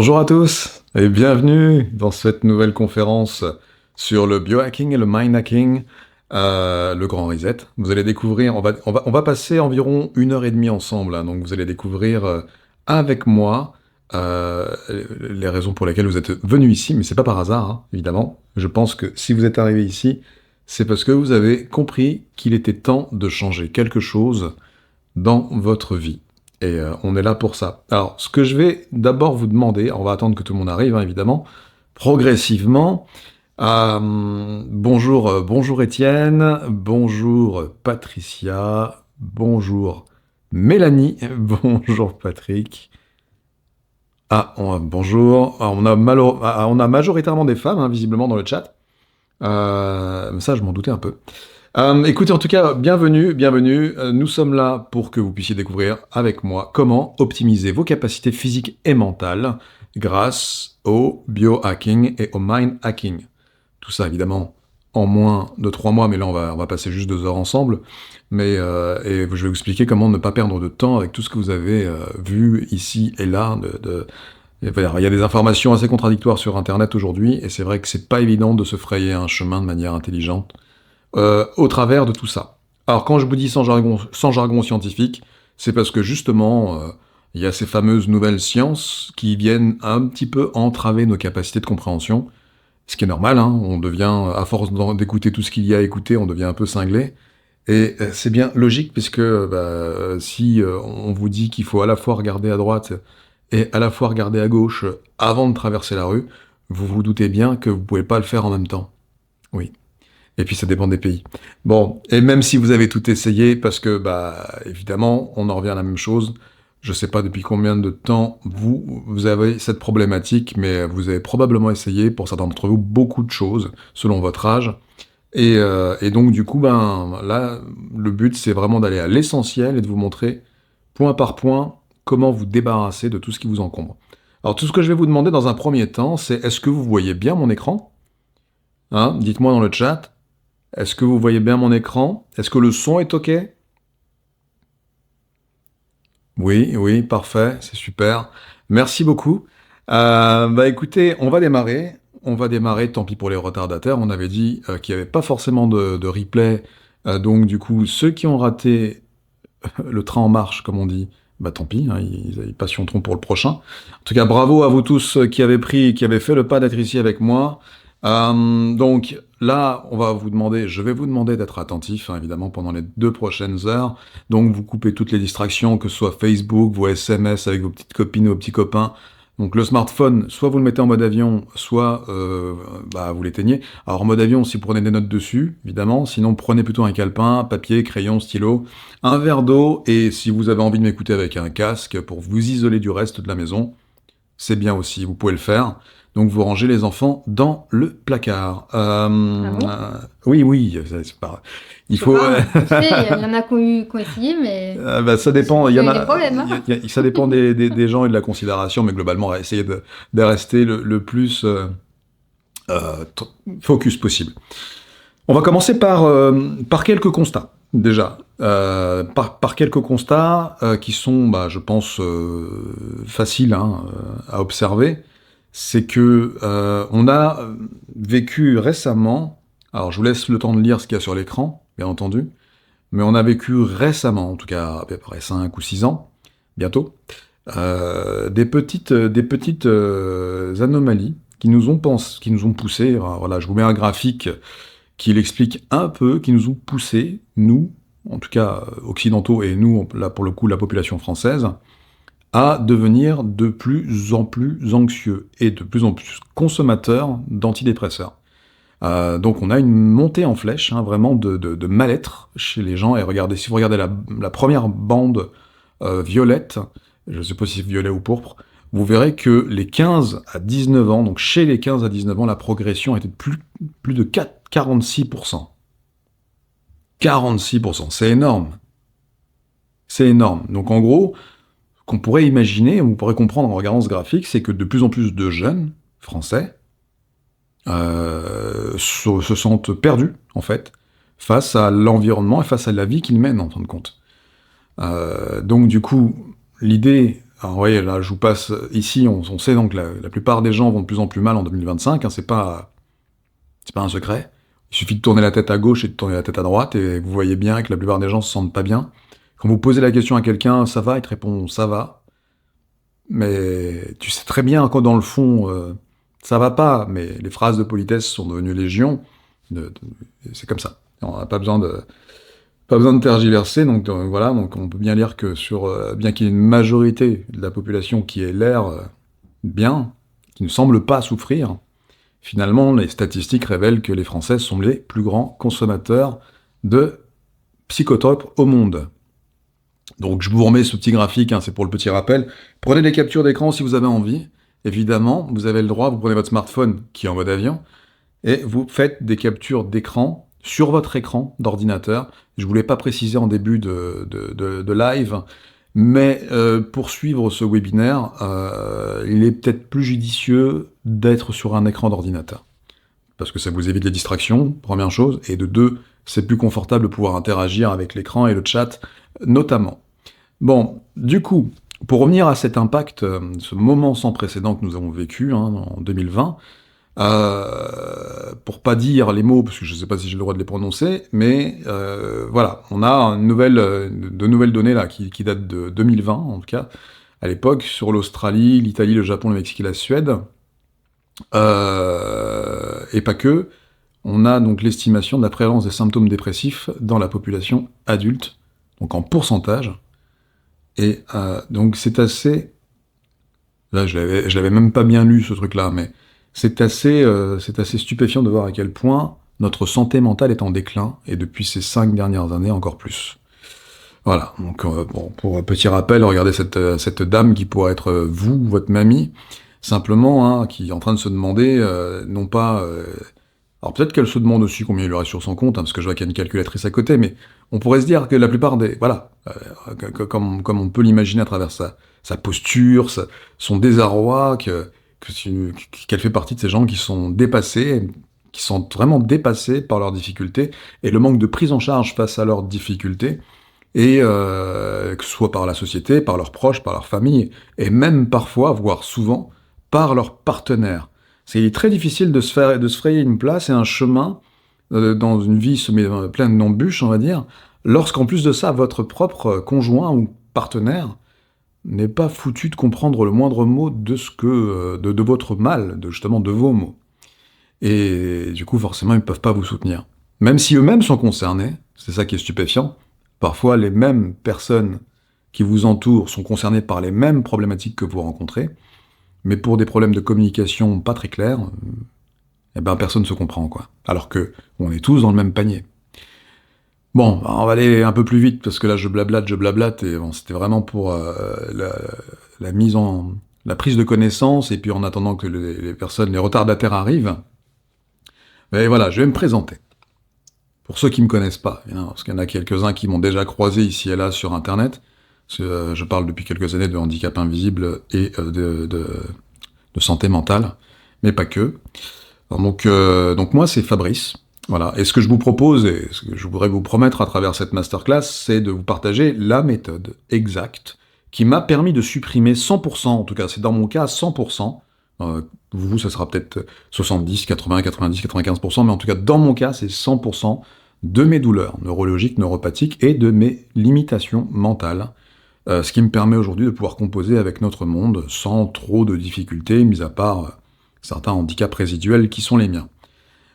Bonjour à tous et bienvenue dans cette nouvelle conférence sur le biohacking et le mindhacking, le grand reset. Vous allez découvrir, on va passer environ 1 heure et demie ensemble, hein, donc vous allez découvrir avec moi euh, les raisons pour lesquelles vous êtes venu ici, mais c'est pas par hasard, hein, évidemment. Je pense que si vous êtes arrivé ici, c'est parce que vous avez compris qu'il était temps de changer quelque chose dans votre vie. Et on est là pour ça. Alors, ce que je vais d'abord vous demander, on va attendre que tout le monde arrive, hein, évidemment, progressivement. Bonjour Étienne, bonjour Patricia, bonjour Mélanie, bonjour Patrick. Bonjour. On a majoritairement des femmes, hein, visiblement, dans le chat. Ça, je m'en doutais un peu. Écoutez, en tout cas, bienvenue. Nous sommes là pour que vous puissiez découvrir avec moi comment optimiser vos capacités physiques et mentales grâce au biohacking et au mind hacking. Tout ça, évidemment, en moins de 3 mois, mais là, on va passer juste 2 heures ensemble. Et je vais vous expliquer comment ne pas perdre de temps avec tout ce que vous avez vu ici et là. Il y a des informations assez contradictoires sur Internet aujourd'hui, et c'est vrai que c'est pas évident de se frayer un chemin de manière intelligente au travers de tout ça. Alors quand je vous dis sans jargon scientifique, c'est parce que justement, il y a ces fameuses nouvelles sciences qui viennent un petit peu entraver nos capacités de compréhension, ce qui est normal, hein, on devient, à force d'écouter tout ce qu'il y a à écouter, on devient un peu cinglé, et c'est bien logique, puisque si on vous dit qu'il faut à la fois regarder à droite et à la fois regarder à gauche avant de traverser la rue, vous vous doutez bien que vous pouvez pas le faire en même temps. Oui. Et puis ça dépend des pays. Bon, et même si vous avez tout essayé, parce que, évidemment, on en revient à la même chose, je sais pas depuis combien de temps vous avez cette problématique, mais vous avez probablement essayé, pour certains d'entre vous, beaucoup de choses, selon votre âge. Et donc, du coup, là, le but, c'est vraiment d'aller à l'essentiel et de vous montrer, point par point, comment vous débarrasser de tout ce qui vous encombre. Alors, tout ce que je vais vous demander dans un premier temps, c'est est-ce que vous voyez bien mon écran? Hein, dites-moi dans le chat. Est-ce que vous voyez bien mon écran? Est-ce que le son est OK? Oui, parfait, c'est super. Merci beaucoup. Écoutez, on va démarrer. On va démarrer, tant pis pour les retardataires. On avait dit qu'il n'y avait pas forcément de replay. Donc du coup, ceux qui ont raté le train en marche, comme on dit, tant pis, hein, ils patienteront pour le prochain. En tout cas, bravo à vous tous qui avez fait le pas d'être ici avec moi. Donc là, je vais vous demander d'être attentif, hein, évidemment, pendant les 2 prochaines heures. Donc vous coupez toutes les distractions, que ce soit Facebook, vos SMS avec vos petites copines ou vos petits copains. Donc le smartphone, soit vous le mettez en mode avion, soit vous l'éteignez. Alors en mode avion, si vous prenez des notes dessus, évidemment. Sinon, prenez plutôt un calepin, papier, crayon, stylo, un verre d'eau. Et si vous avez envie de m'écouter avec un casque pour vous isoler du reste de la maison, c'est bien aussi, vous pouvez le faire. Donc vous rangez les enfants dans le placard. Oui, c'est pas... Il faut... Tu sais, il y en a qui ont essayé, mais ça dépend. Il y j'ai en eu des a. problèmes. Hein. Ça dépend des gens et de la considération, mais globalement, on va essayer de rester le plus focus possible. On va commencer par quelques constats, déjà. Par quelques constats qui sont, je pense, faciles à observer. C'est que on a vécu récemment, alors je vous laisse le temps de lire ce qu'il y a sur l'écran, bien entendu, mais on a vécu récemment, en tout cas à peu près 5 ou 6 ans, bientôt, des petites anomalies qui nous ont poussé, alors voilà, je vous mets un graphique qui l'explique un peu, qui nous ont poussé, nous, en tout cas occidentaux, et nous, là pour le coup, la population française, à devenir de plus en plus anxieux et de plus en plus consommateurs d'antidépresseurs. Donc on a une montée en flèche, hein, vraiment de mal-être chez les gens. Et regardez, si vous regardez la première bande violette, je ne sais pas si c'est violet ou pourpre, vous verrez que les 15 à 19 ans, donc chez les 15 à 19 ans, la progression était de plus de 46%. 46%, c'est énorme. C'est énorme. Donc en gros, qu'on pourrait imaginer, on pourrait comprendre en regardant ce graphique, c'est que de plus en plus de jeunes français se sentent perdus, en fait, face à l'environnement et face à la vie qu'ils mènent, en fin de compte. Donc, du coup, l'idée Alors, vous voyez, là, je vous passe... Ici, on sait donc que la plupart des gens vont de plus en plus mal en 2025, hein, c'est pas un secret. Il suffit de tourner la tête à gauche et de tourner la tête à droite, et vous voyez bien que la plupart des gens se sentent pas bien. Quand vous posez la question à quelqu'un, ça va, il te répond ça va. Mais tu sais très bien quand dans le fond, ça va pas, mais les phrases de politesse sont devenues légion. C'est comme ça. On n'a pas besoin de tergiverser, donc voilà, donc on peut bien lire que bien qu'il y ait une majorité de la population qui ait l'air bien, qui ne semble pas souffrir, finalement, les statistiques révèlent que les Français sont les plus grands consommateurs de psychotropes au monde. Donc je vous remets ce petit graphique, hein, c'est pour le petit rappel. Prenez des captures d'écran si vous avez envie. Évidemment, vous avez le droit, vous prenez votre smartphone qui est en mode avion, et vous faites des captures d'écran sur votre écran d'ordinateur. Je ne voulais pas préciser en début de live, mais pour suivre ce webinaire, il est peut-être plus judicieux d'être sur un écran d'ordinateur. Parce que ça vous évite les distractions, première chose, et de deux, c'est plus confortable de pouvoir interagir avec l'écran et le chat, notamment. Bon, du coup, pour revenir à cet impact, ce moment sans précédent que nous avons vécu en 2020, pour pas dire les mots, parce que je ne sais pas si j'ai le droit de les prononcer, mais voilà, on a de nouvelles données là qui datent de 2020, en tout cas, à l'époque, sur l'Australie, l'Italie, le Japon, le Mexique et la Suède, et pas que. On a donc l'estimation de la prévalence des symptômes dépressifs dans la population adulte, donc en pourcentage. Et donc c'est assez... Là, je l'avais même pas bien lu, ce truc-là, mais c'est assez stupéfiant de voir à quel point notre santé mentale est en déclin, et depuis ces 5 dernières années, encore plus. Voilà, donc bon, pour un petit rappel, regardez cette dame qui pourrait être vous, votre mamie, simplement, qui est en train de se demander, non pas... alors peut-être qu'elle se demande aussi combien il lui reste sur son compte, parce que je vois qu'il y a une calculatrice à côté, mais on pourrait se dire que la plupart des... Voilà, comme on peut l'imaginer à travers sa posture, son désarroi, qu'elle fait partie de ces gens qui sont dépassés, qui sont vraiment dépassés par leurs difficultés, et le manque de prise en charge face à leurs difficultés, et que ce soit par la société, par leurs proches, par leur famille, et même parfois, voire souvent, par leurs partenaires. C'est très difficile de se frayer une place et un chemin dans une vie pleine d'embûches, on va dire, lorsqu'en plus de ça, votre propre conjoint ou partenaire n'est pas foutu de comprendre le moindre mot de votre mal, justement de vos mots. Et du coup, forcément, ils ne peuvent pas vous soutenir. Même si eux-mêmes sont concernés, c'est ça qui est stupéfiant, parfois les mêmes personnes qui vous entourent sont concernées par les mêmes problématiques que vous rencontrez, mais pour des problèmes de communication pas très clairs, personne ne se comprend, quoi. Alors que on est tous dans le même panier. Bon, on va aller un peu plus vite, parce que là, je blablate, et bon, c'était vraiment pour la prise de connaissance, et puis en attendant que les retardataires arrivent. Mais voilà, je vais me présenter. Pour ceux qui me connaissent pas, parce qu'il y en a quelques-uns qui m'ont déjà croisé ici et là sur Internet, parce que je parle depuis quelques années de handicap invisible et de santé mentale, mais pas que. Alors donc moi, c'est Fabrice. Voilà. Et ce que je vous propose, et ce que je voudrais vous promettre à travers cette masterclass, c'est de vous partager la méthode exacte qui m'a permis de supprimer 100%, en tout cas c'est dans mon cas 100%, vous ça sera peut-être 70, 80, 90, 95%, mais en tout cas dans mon cas c'est 100% de mes douleurs neurologiques, neuropathiques et de mes limitations mentales, ce qui me permet aujourd'hui de pouvoir composer avec notre monde sans trop de difficultés, mis à part certains handicaps résiduels qui sont les miens.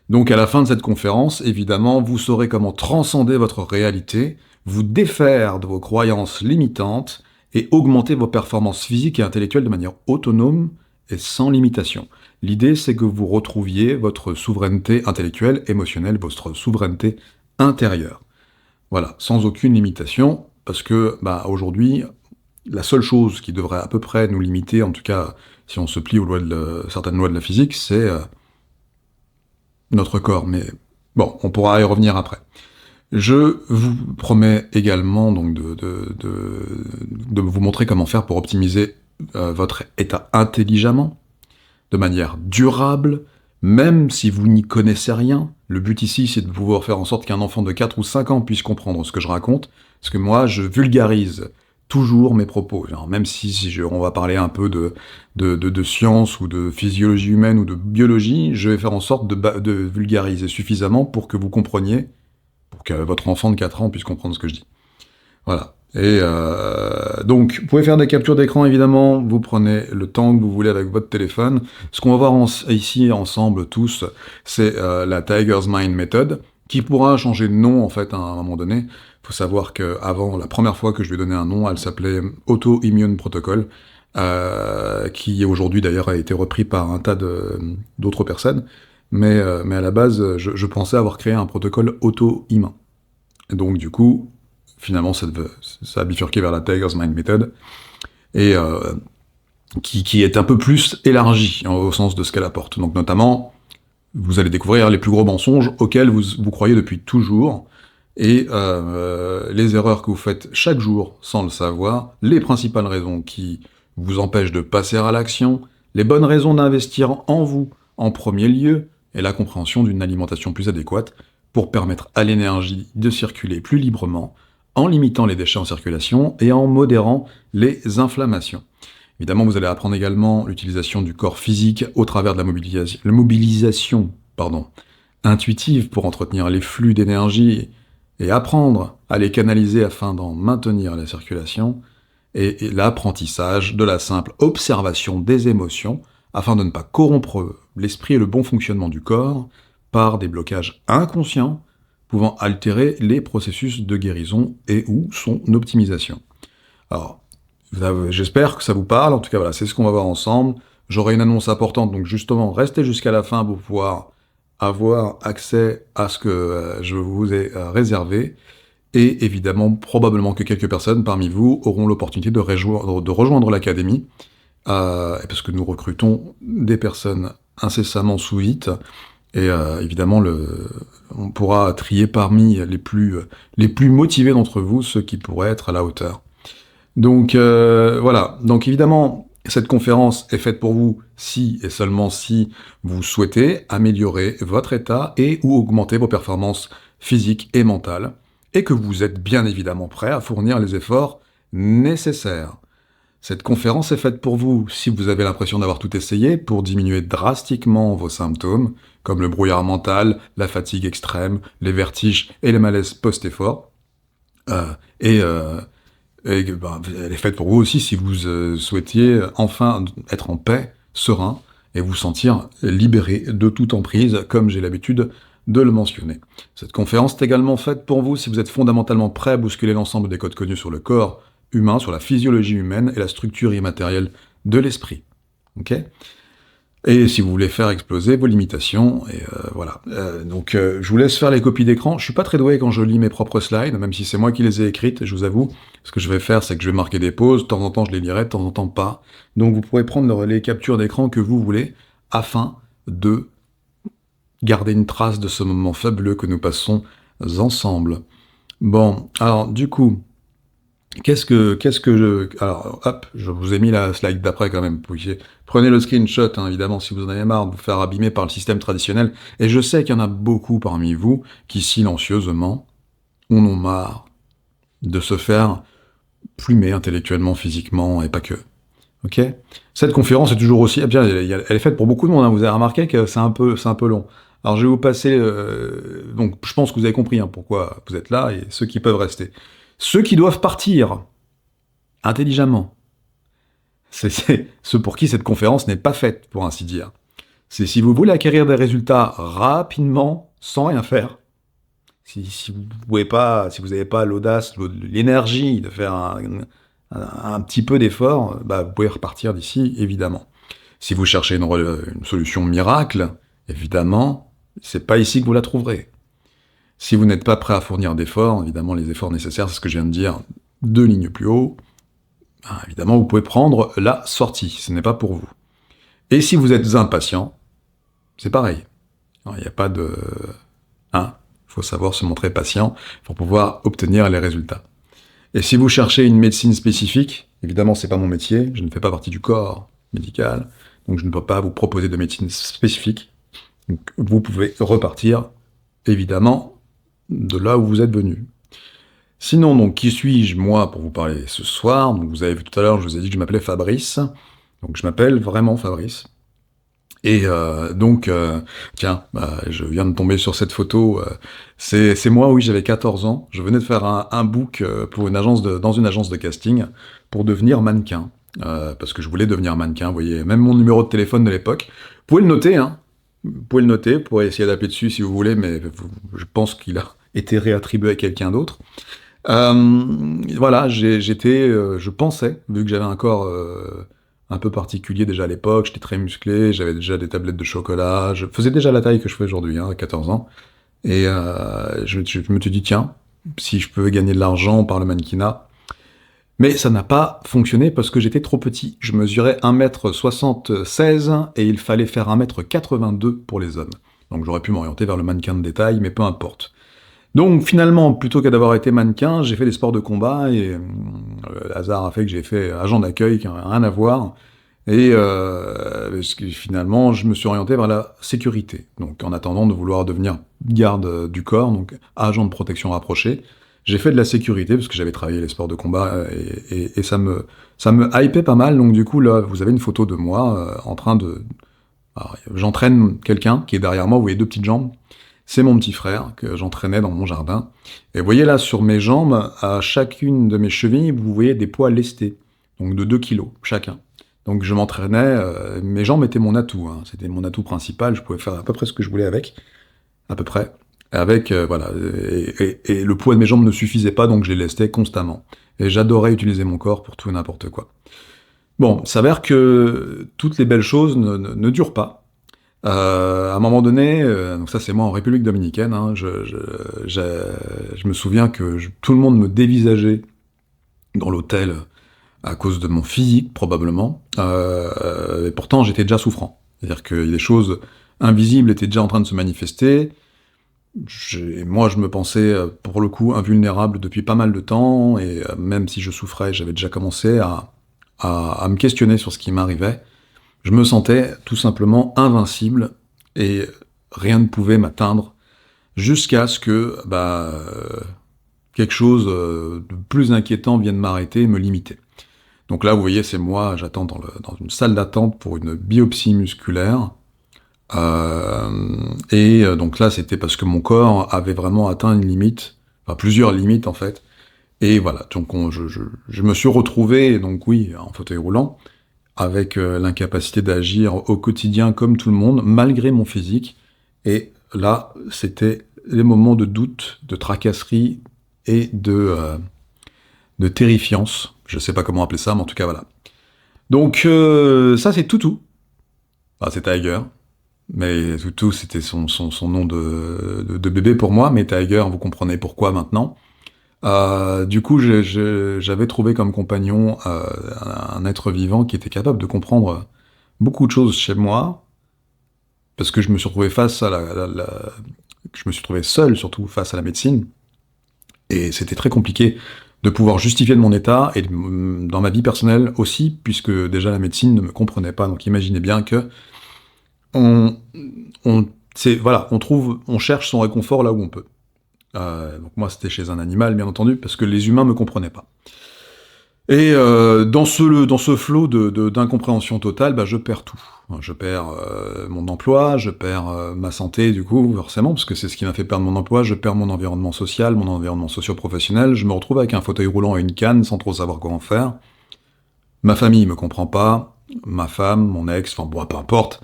Donc à la fin de cette conférence, évidemment, vous saurez comment transcender votre réalité, vous défaire de vos croyances limitantes et augmenter vos performances physiques et intellectuelles de manière autonome et sans limitation. L'idée, c'est que vous retrouviez votre souveraineté intellectuelle, émotionnelle, votre souveraineté intérieure. Voilà, sans aucune limitation, parce que aujourd'hui, la seule chose qui devrait à peu près nous limiter, en tout cas si on se plie aux certaines lois de la physique, c'est notre corps, mais bon, on pourra y revenir après. Je vous promets également donc de vous montrer comment faire pour optimiser votre état intelligemment, de manière durable, même si vous n'y connaissez rien. Le but ici, c'est de pouvoir faire en sorte qu'un enfant de 4 ou 5 ans puisse comprendre ce que je raconte, parce que moi, je vulgarise toujours mes propos. Alors, même si on va parler un peu de science ou de physiologie humaine ou de biologie, je vais faire en sorte de vulgariser suffisamment pour que vous compreniez, pour que votre enfant de 4 ans puisse comprendre ce que je dis. Voilà. Et donc, vous pouvez faire des captures d'écran, évidemment, vous prenez le temps que vous voulez avec votre téléphone. Ce qu'on va voir ici ensemble tous, c'est la Tiger's Mind Method, qui pourra changer de nom, en fait, à un moment donné. Il faut savoir qu'avant, la première fois que je lui ai donné un nom, elle s'appelait Autoimmune Protocol, qui aujourd'hui, d'ailleurs, a été repris par un tas d'autres personnes. Mais à la base, je pensais avoir créé un protocole auto-immun. Donc, du coup, finalement, ça a bifurqué vers la Tiger's Mind Method, et qui est un peu plus élargie au sens de ce qu'elle apporte. Donc notamment, vous allez découvrir les plus gros mensonges auxquels vous croyez depuis toujours, et les erreurs que vous faites chaque jour sans le savoir, les principales raisons qui vous empêchent de passer à l'action, les bonnes raisons d'investir en vous en premier lieu, et la compréhension d'une alimentation plus adéquate pour permettre à l'énergie de circuler plus librement, en limitant les déchets en circulation et en modérant les inflammations. Évidemment, vous allez apprendre également l'utilisation du corps physique au travers de la mobilisation intuitive pour entretenir les flux d'énergie et apprendre à les canaliser afin d'en maintenir la circulation, et l'apprentissage de la simple observation des émotions afin de ne pas corrompre l'esprit et le bon fonctionnement du corps par des blocages inconscients pouvant altérer les processus de guérison et ou son optimisation. Alors, j'espère que ça vous parle, en tout cas voilà, c'est ce qu'on va voir ensemble. J'aurai une annonce importante, donc justement, restez jusqu'à la fin pour pouvoir avoir accès à ce que je vous ai réservé, et évidemment, probablement que quelques personnes parmi vous auront l'opportunité de rejoindre l'académie, parce que nous recrutons des personnes incessamment sous vite. Et évidemment, on pourra trier parmi les plus motivés d'entre vous ceux qui pourraient être à la hauteur. Donc voilà. Donc évidemment, cette conférence est faite pour vous si et seulement si vous souhaitez améliorer votre état et ou augmenter vos performances physiques et mentales, et que vous êtes bien évidemment prêt à fournir les efforts nécessaires. Cette conférence est faite pour vous si vous avez l'impression d'avoir tout essayé pour diminuer drastiquement vos symptômes, comme le brouillard mental, la fatigue extrême, les vertiges et les malaises post-effort. Elle est faite pour vous aussi si vous souhaitiez enfin être en paix, serein, et vous sentir libéré de toute emprise, comme j'ai l'habitude de le mentionner. Cette conférence est également faite pour vous si vous êtes fondamentalement prêt à bousculer l'ensemble des codes connus sur le corps humain, sur la physiologie humaine et la structure immatérielle de l'esprit. Ok ? Et si vous voulez faire exploser vos limitations, et voilà. Donc je vous laisse faire les copies d'écran. Je suis pas très doué quand je lis mes propres slides, même si c'est moi qui les ai écrites, je vous avoue. Ce que je vais faire, c'est que je vais marquer des pauses, de temps en temps je les lirai, de temps en temps pas. Donc vous pourrez prendre les captures d'écran que vous voulez, afin de garder une trace de ce moment fabuleux que nous passons ensemble. Bon, alors du coup, alors, hop, je vous ai mis la slide d'après quand même. Prenez le screenshot, hein, évidemment, si vous en avez marre de vous faire abîmer par le système traditionnel. Et je sais qu'il y en a beaucoup parmi vous qui, silencieusement, en ont marre de se faire plumer intellectuellement, physiquement, et pas que. Ok ? Cette conférence est toujours aussi... elle est faite pour beaucoup de monde, hein, vous avez remarqué que c'est un peu long. Alors je vais vous passer... donc je pense que vous avez compris pourquoi vous êtes là, et ceux qui peuvent rester. Ceux qui doivent partir intelligemment, c'est ceux pour qui cette conférence n'est pas faite, pour ainsi dire. C'est si vous voulez acquérir des résultats rapidement, sans rien faire, si vous n'avez pas l'audace, l'énergie de faire un petit peu d'effort, vous pouvez repartir d'ici, évidemment. Si vous cherchez une solution miracle, évidemment, c'est pas ici que vous la trouverez. Si vous n'êtes pas prêt à fournir d'efforts, évidemment les efforts nécessaires, c'est ce que je viens de dire 2 lignes plus haut, évidemment vous pouvez prendre la sortie, ce n'est pas pour vous. Et si vous êtes impatient, c'est pareil. Il n'y a pas de... il faut savoir se montrer patient pour pouvoir obtenir les résultats. Et si vous cherchez une médecine spécifique, évidemment c'est pas mon métier, je ne fais pas partie du corps médical, donc je ne peux pas vous proposer de médecine spécifique. Donc, vous pouvez repartir, évidemment, de là où vous êtes venu. Sinon, donc, qui suis-je, moi, pour vous parler ce soir? Donc, vous avez vu tout à l'heure, je vous ai dit que je m'appelais Fabrice. Donc, je m'appelle vraiment Fabrice. Et tiens, je viens de tomber sur cette photo. C'est moi, oui, j'avais 14 ans. Je venais de faire un book pour dans une agence de casting pour devenir mannequin. Parce que je voulais devenir mannequin. Vous voyez, même mon numéro de téléphone de l'époque. Vous pouvez le noter, hein. Vous pouvez le noter, vous pourrez essayer d'appeler dessus si vous voulez, mais je pense qu'il a été réattribué à quelqu'un d'autre. Voilà, je pensais, vu que j'avais un corps un peu particulier déjà à l'époque, j'étais très musclé, j'avais déjà des tablettes de chocolat, je faisais déjà la taille que je fais aujourd'hui, hein, à 14 ans. Et je me suis dit, tiens, si je peux gagner de l'argent par le mannequinat. Mais ça n'a pas fonctionné parce que j'étais trop petit. Je mesurais 1m76 et il fallait faire 1m82 pour les hommes. Donc j'aurais pu m'orienter vers le mannequin de détail, mais peu importe. Donc finalement, plutôt qu'à d'avoir été mannequin, j'ai fait des sports de combat et le hasard a fait que j'ai fait agent d'accueil, qui n'a rien à voir. Et parce que finalement, je me suis orienté vers la sécurité. Donc en attendant de vouloir devenir garde du corps, donc agent de protection rapproché, j'ai fait de la sécurité parce que j'avais travaillé les sports de combat et ça me hypait pas mal. Donc du coup là, vous avez une photo de moi en train de... Alors, j'entraîne quelqu'un qui est derrière moi, vous voyez deux petites jambes. C'est mon petit frère que j'entraînais dans mon jardin. Et vous voyez là, sur mes jambes, à chacune de mes chevilles, vous voyez des poids lestés, donc de 2 kilos chacun. Donc je m'entraînais, mes jambes étaient mon atout, hein. C'était mon atout principal, je pouvais faire à peu près ce que je voulais avec, à peu près. Avec, voilà, et le poids de mes jambes ne suffisait pas, donc je les lestais constamment. Et j'adorais utiliser mon corps pour tout et n'importe quoi. Bon, il s'avère que toutes les belles choses ne durent pas. À un moment donné, donc ça c'est moi en République Dominicaine, hein, je me souviens que tout le monde me dévisageait dans l'hôtel à cause de mon physique, probablement, et pourtant j'étais déjà souffrant. C'est-à-dire que les choses invisibles étaient déjà en train de se manifester. Moi je me pensais, pour le coup, invulnérable depuis pas mal de temps, et même si je souffrais, j'avais déjà commencé à me questionner sur ce qui m'arrivait. Je me sentais tout simplement invincible et rien ne pouvait m'atteindre jusqu'à ce que quelque chose de plus inquiétant vienne m'arrêter et me limiter. Donc là, vous voyez, c'est moi, j'attends dans une salle d'attente pour une biopsie musculaire. Donc là, c'était parce que mon corps avait vraiment atteint une limite, enfin plusieurs limites en fait. Et voilà, donc je me suis retrouvé, donc oui, en fauteuil roulant, avec l'incapacité d'agir au quotidien comme tout le monde, malgré mon physique. Et là, c'était les moments de doute, de tracasserie et de terrifiance. Je sais pas comment appeler ça, mais en tout cas, voilà. Donc, ça, c'est Toutou. Enfin, c'est Tiger. Mais Toutou, c'était son nom de bébé pour moi, mais Tiger, vous comprenez pourquoi maintenant. Du coup, j'avais trouvé comme compagnon un être vivant qui était capable de comprendre beaucoup de choses chez moi, parce que je me suis retrouvé je me suis trouvé seul, surtout face à la médecine, et c'était très compliqué de pouvoir justifier de mon état, et dans ma vie personnelle aussi, puisque déjà la médecine ne me comprenait pas, donc imaginez bien que on cherche son réconfort là où on peut. Donc moi c'était chez un animal bien entendu parce que les humains me comprenaient pas. Et dans ce flot d'incompréhension totale, je perds tout. Je perds mon emploi, je perds ma santé du coup forcément parce que c'est ce qui m'a fait perdre mon emploi. Je perds mon environnement social, mon environnement socio-professionnel. Je me retrouve avec un fauteuil roulant et une canne sans trop savoir quoi en faire. Ma famille me comprend pas, ma femme, mon ex, enfin bon peu importe.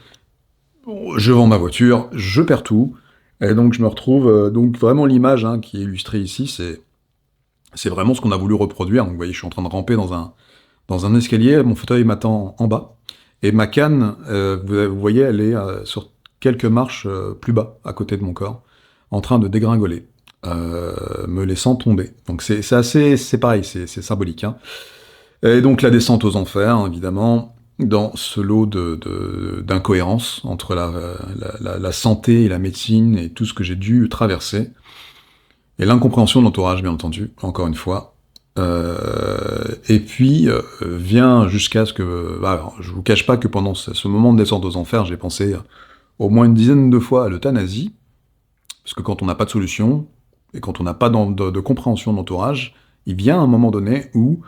Je vends ma voiture, je perds tout. Et donc je me retrouve, donc vraiment l'image qui est illustrée ici, c'est vraiment ce qu'on a voulu reproduire. Donc vous voyez, je suis en train de ramper dans un escalier, mon fauteuil m'attend en bas, et ma canne, vous voyez, elle est sur quelques marches plus bas, à côté de mon corps, en train de dégringoler, me laissant tomber. Donc c'est pareil, c'est symbolique. Et donc la descente aux enfers, évidemment, dans ce lot d'incohérences entre la santé et la médecine et tout ce que j'ai dû traverser. Et l'incompréhension de l'entourage, bien entendu, encore une fois. Et puis, vient jusqu'à ce que... alors, je vous cache pas que pendant ce moment de descente aux enfers, j'ai pensé au moins une dizaine de fois à l'euthanasie, parce que quand on n'a pas de solution, et quand on n'a pas de compréhension de l'entourage, il vient un moment donné où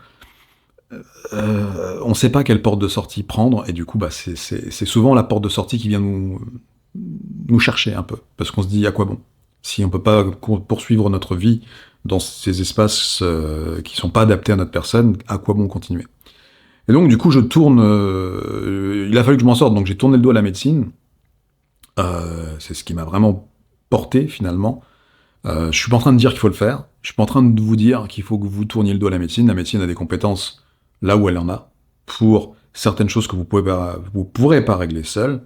on ne sait pas quelle porte de sortie prendre, et du coup, c'est souvent la porte de sortie qui vient nous chercher un peu, parce qu'on se dit à quoi bon? Si on peut pas poursuivre notre vie dans ces espaces qui sont pas adaptés à notre personne, à quoi bon continuer? Et donc, du coup, je tourne. Il a fallu que je m'en sorte, donc j'ai tourné le dos à la médecine. C'est ce qui m'a vraiment porté, finalement. Je suis pas en train de dire qu'il faut le faire. Je suis pas en train de vous dire qu'il faut que vous tourniez le dos à la médecine. La médecine a des compétences là où elle en a pour certaines choses que vous pourrez pas régler seul,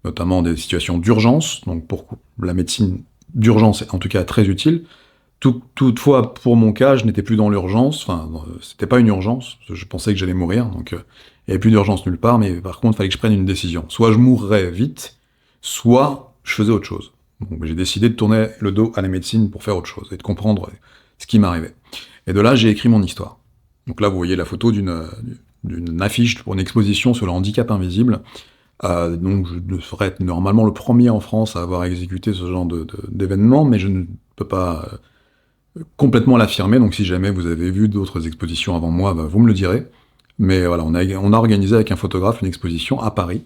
notamment des situations d'urgence. Donc, pour la médecine d'urgence est en tout cas très utile. Toutefois, pour mon cas, je n'étais plus dans l'urgence. Enfin, c'était pas une urgence. Je pensais que j'allais mourir, donc il n'y avait plus d'urgence nulle part. Mais par contre, il fallait que je prenne une décision. Soit je mourrais vite, soit je faisais autre chose. Donc j'ai décidé de tourner le dos à la médecine pour faire autre chose et de comprendre ce qui m'arrivait. Et de là, j'ai écrit mon histoire. Donc là, vous voyez la photo d'une affiche pour une exposition sur le handicap invisible. Donc je serais être normalement le premier en France à avoir exécuté ce genre d'événement, mais je ne peux pas complètement l'affirmer. Donc si jamais vous avez vu d'autres expositions avant moi, vous me le direz. Mais voilà, on a organisé avec un photographe une exposition à Paris,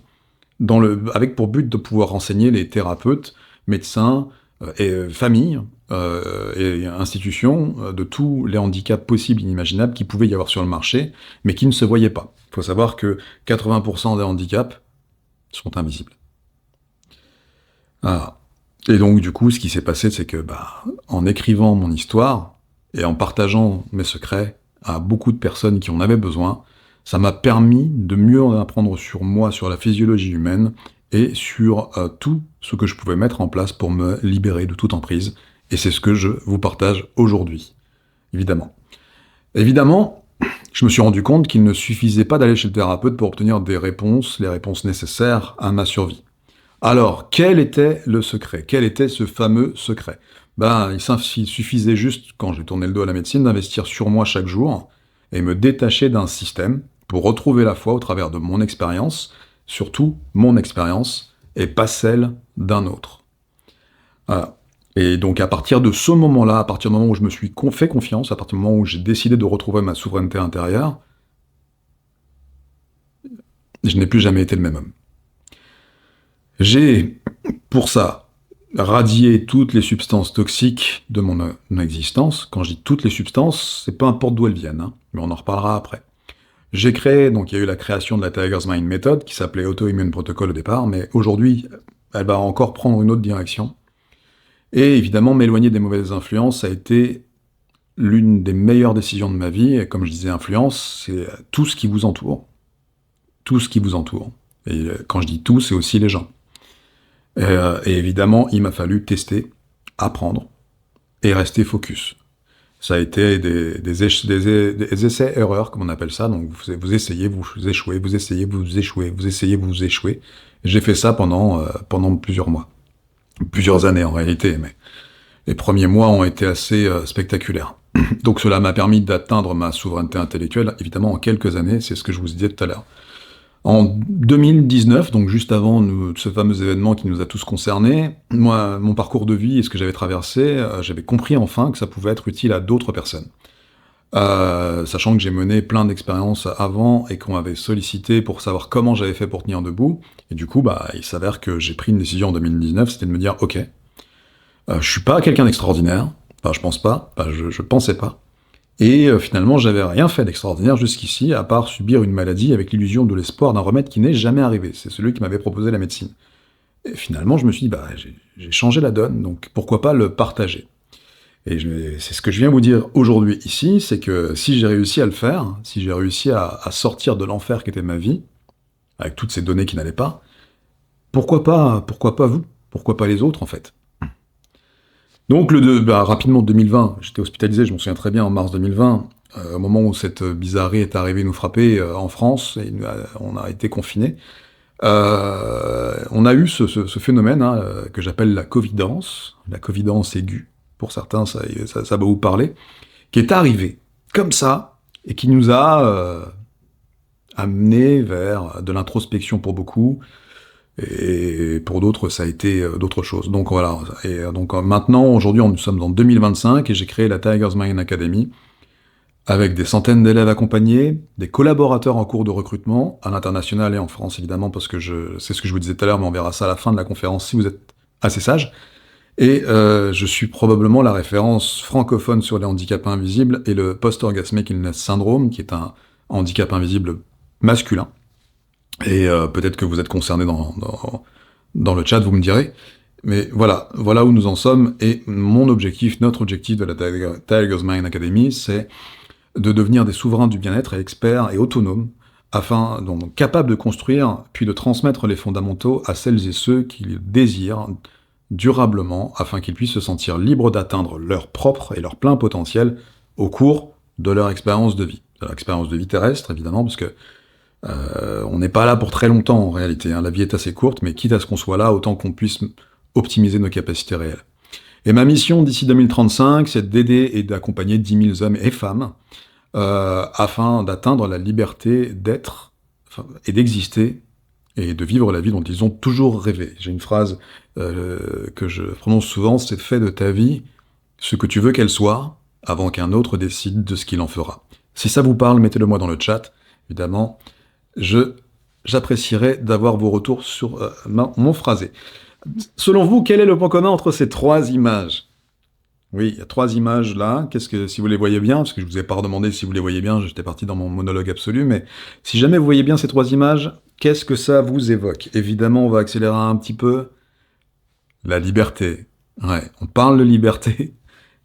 avec pour but de pouvoir renseigner les thérapeutes, médecins et familles et institutions de tous les handicaps possibles et inimaginables qui pouvaient y avoir sur le marché, mais qui ne se voyaient pas. Il faut savoir que 80% des handicaps sont invisibles. Ah. Et donc, du coup, ce qui s'est passé, c'est que, en écrivant mon histoire et en partageant mes secrets à beaucoup de personnes qui en avaient besoin, ça m'a permis de mieux en apprendre sur moi, sur la physiologie humaine, et sur tout ce que je pouvais mettre en place pour me libérer de toute emprise. Et c'est ce que je vous partage aujourd'hui, évidemment. Évidemment, je me suis rendu compte qu'il ne suffisait pas d'aller chez le thérapeute pour obtenir les réponses nécessaires à ma survie. Alors, quel était le secret? Quel était ce fameux secret? Il suffisait juste, quand j'ai tourné le dos à la médecine, d'investir sur moi chaque jour et me détacher d'un système pour retrouver la foi au travers de mon expérience, surtout mon expérience, et pas celle d'un autre. Voilà. Et donc à partir de ce moment-là, à partir du moment où je me suis fait confiance, à partir du moment où j'ai décidé de retrouver ma souveraineté intérieure, je n'ai plus jamais été le même homme. J'ai, pour ça, radié toutes les substances toxiques de mon existence. Quand je dis toutes les substances, c'est peu importe d'où elles viennent, hein, mais on en reparlera après. J'ai créé, donc il y a eu la création de la Tiger's Mind Method, qui s'appelait Autoimmune Protocol au départ, mais aujourd'hui, elle va encore prendre une autre direction. Et évidemment, m'éloigner des mauvaises influences a été l'une des meilleures décisions de ma vie. Et comme je disais, influence, c'est tout ce qui vous entoure. Tout ce qui vous entoure. Et quand je dis tout, c'est aussi les gens. Et évidemment, il m'a fallu tester, apprendre, et rester focus. Ça a été des essais-erreurs, comme on appelle ça. Donc vous essayez, vous échouez, vous essayez, vous échouez, vous essayez, vous échouez. J'ai fait ça pendant plusieurs mois. Plusieurs années en réalité, mais les premiers mois ont été assez spectaculaires. Donc cela m'a permis d'atteindre ma souveraineté intellectuelle, évidemment en quelques années, c'est ce que je vous disais tout à l'heure. En 2019, donc juste avant ce fameux événement qui nous a tous concernés, moi, mon parcours de vie et ce que j'avais traversé, j'avais compris enfin que ça pouvait être utile à d'autres personnes. Sachant que j'ai mené plein d'expériences avant et qu'on m'avait sollicité pour savoir comment j'avais fait pour tenir debout, et du coup, il s'avère que j'ai pris une décision en 2019, c'était de me dire, ok, je suis pas quelqu'un d'extraordinaire, je pense pas, je pensais pas, et finalement, j'avais rien fait d'extraordinaire jusqu'ici, à part subir une maladie avec l'illusion de l'espoir d'un remède qui n'est jamais arrivé. C'est celui qui m'avait proposé la médecine. Et finalement, je me suis dit, j'ai changé la donne, donc pourquoi pas le partager? Et c'est ce que je viens vous dire aujourd'hui ici, c'est que si j'ai réussi à le faire, si j'ai réussi à sortir de l'enfer qu'était ma vie, avec toutes ces données qui n'allaient pas, pourquoi pas vous? Pourquoi pas les autres, en fait? Donc, rapidement, 2020, j'étais hospitalisé, je m'en souviens très bien, en mars 2020, au moment où cette bizarrerie est arrivée nous frapper en France, et on a été confinés. On a eu ce phénomène que j'appelle la covidence aiguë, pour certains ça va vous parler, qui est arrivé comme ça, et qui nous a amené vers de l'introspection pour beaucoup, Et pour d'autres, ça a été d'autres choses. Donc voilà. Et donc maintenant, aujourd'hui, nous sommes en 2025 et j'ai créé la Tiger's Mind Academy avec des centaines d'élèves accompagnés, des collaborateurs en cours de recrutement, à l'international et en France évidemment, parce que c'est ce que je vous disais tout à l'heure, mais on verra ça à la fin de la conférence si vous êtes assez sage. Et je suis probablement la référence francophone sur les handicaps invisibles et le post-orgasmic illness syndrome, qui est un handicap invisible masculin. Et peut-être que vous êtes concerné dans le chat, vous me direz. Mais voilà où nous en sommes. Et mon objectif, notre objectif de la Tiger's Mind Academy, c'est de devenir des souverains du bien-être et experts et autonomes, afin donc capables de construire puis de transmettre les fondamentaux à celles et ceux qui le désirent durablement, afin qu'ils puissent se sentir libres d'atteindre leur propre et leur plein potentiel au cours de leur expérience de vie. De leur expérience de vie terrestre, évidemment, parce que on n'est pas là pour très longtemps en réalité, hein. La vie est assez courte, mais quitte à ce qu'on soit là, autant qu'on puisse optimiser nos capacités réelles. Et ma mission d'ici 2035, c'est d'aider et d'accompagner 10 000 hommes et femmes afin d'atteindre la liberté d'être et d'exister et de vivre la vie dont ils ont toujours rêvé. J'ai une phrase que je prononce souvent, c'est « fais de ta vie ce que tu veux qu'elle soit avant qu'un autre décide de ce qu'il en fera ». Si ça vous parle, mettez-le moi dans le chat, évidemment. J'apprécierais d'avoir vos retours sur mon phrasé. Selon vous, quel est le point commun entre ces trois images ? Oui, il y a trois images là. Qu'est-ce que, si vous les voyez bien, parce que je vous ai pas redemandé si vous les voyez bien, j'étais parti dans mon monologue absolu, mais si jamais vous voyez bien ces trois images, qu'est-ce que ça vous évoque ? Évidemment, on va accélérer un petit peu. La liberté. Ouais, on parle de liberté.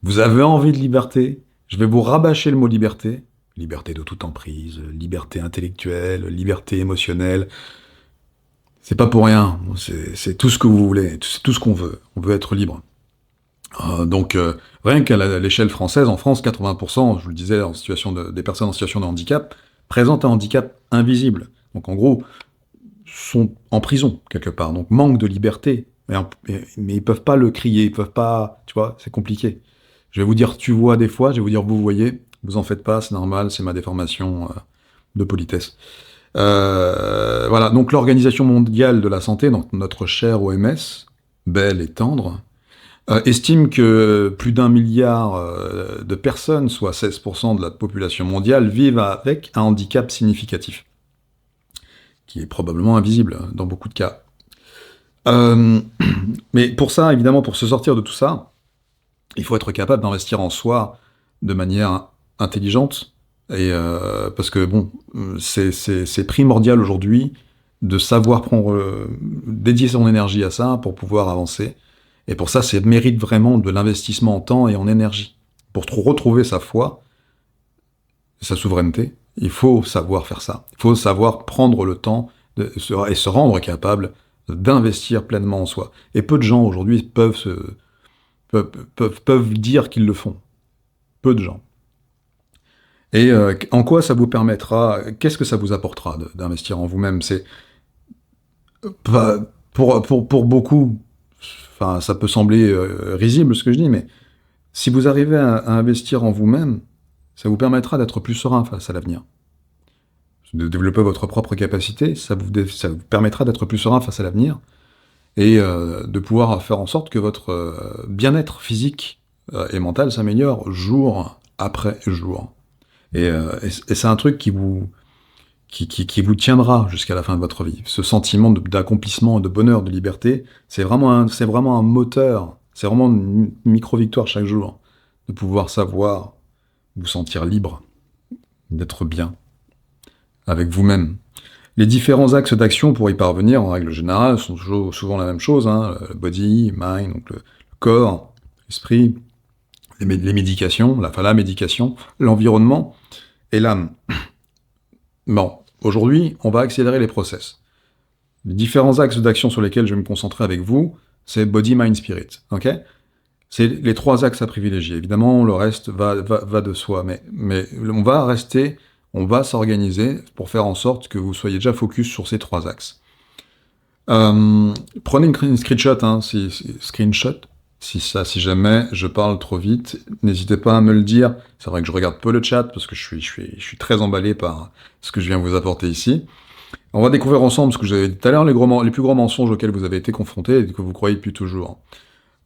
Vous avez envie de liberté ? Je vais vous rabâcher le mot liberté. Liberté de toute emprise, liberté intellectuelle, liberté émotionnelle. C'est pas pour rien, c'est tout ce que vous voulez, c'est tout ce qu'on veut. On veut être libre. Donc, rien qu'à l'échelle française, en France, 80%, je vous le disais, des personnes en situation de handicap, présentent un handicap invisible. Donc en gros, sont en prison, quelque part. Donc manque de liberté. Mais ils peuvent pas le crier, ils peuvent pas... Tu vois, c'est compliqué. Je vais vous dire tu vois des fois, je vais vous dire vous voyez. Vous en faites pas, c'est normal, c'est ma déformation de politesse. Voilà, donc l'Organisation mondiale de la santé, donc notre chère OMS, belle et tendre, estime que plus d'1 milliard de personnes, soit 16% de la population mondiale, vivent avec un handicap significatif, qui est probablement invisible dans beaucoup de cas. Mais pour ça, évidemment, pour se sortir de tout ça, il faut être capable d'investir en soi de manière intelligente, et parce que bon, c'est primordial aujourd'hui de savoir dédier son énergie à ça pour pouvoir avancer. Et pour ça, ça mérite vraiment de l'investissement en temps et en énergie. Pour retrouver sa foi, sa souveraineté, il faut savoir faire ça. Il faut savoir prendre le temps et se rendre capable d'investir pleinement en soi. Et peu de gens aujourd'hui peuvent dire qu'ils le font. Peu de gens. Et en quoi ça vous permettra, qu'est-ce que ça vous apportera d'investir en vous-même ? C'est pour beaucoup, enfin ça peut sembler risible ce que je dis, mais si vous arrivez à investir en vous-même, ça vous permettra d'être plus serein face à l'avenir. De développer votre propre capacité, ça vous permettra d'être plus serein face à l'avenir et de pouvoir faire en sorte que votre bien-être physique et mental s'améliore jour après jour. Et c'est un truc qui vous tiendra jusqu'à la fin de votre vie. Ce sentiment d'accomplissement, de bonheur, de liberté, c'est vraiment un moteur, c'est vraiment une micro-victoire chaque jour, de pouvoir savoir vous sentir libre, d'être bien avec vous-même. Les différents axes d'action pour y parvenir, en règle générale, sont souvent la même chose, hein, le body, mind, donc le corps, l'esprit, les médications, la médication, l'environnement et l'âme. Bon, aujourd'hui, on va accélérer les process. Les différents axes d'action sur lesquels je vais me concentrer avec vous, c'est body, mind, spirit, ok ? C'est les trois axes à privilégier. Évidemment, le reste va de soi, mais on va s'organiser pour faire en sorte que vous soyez déjà focus sur ces trois axes. Prenez une screenshot, si jamais je parle trop vite, n'hésitez pas à me le dire. C'est vrai que je regarde peu le chat parce que je suis très emballé par ce que je viens vous apporter ici. On va découvrir ensemble ce que j'avais dit tout à l'heure, les plus grands mensonges auxquels vous avez été confrontés et que vous croyez depuis toujours.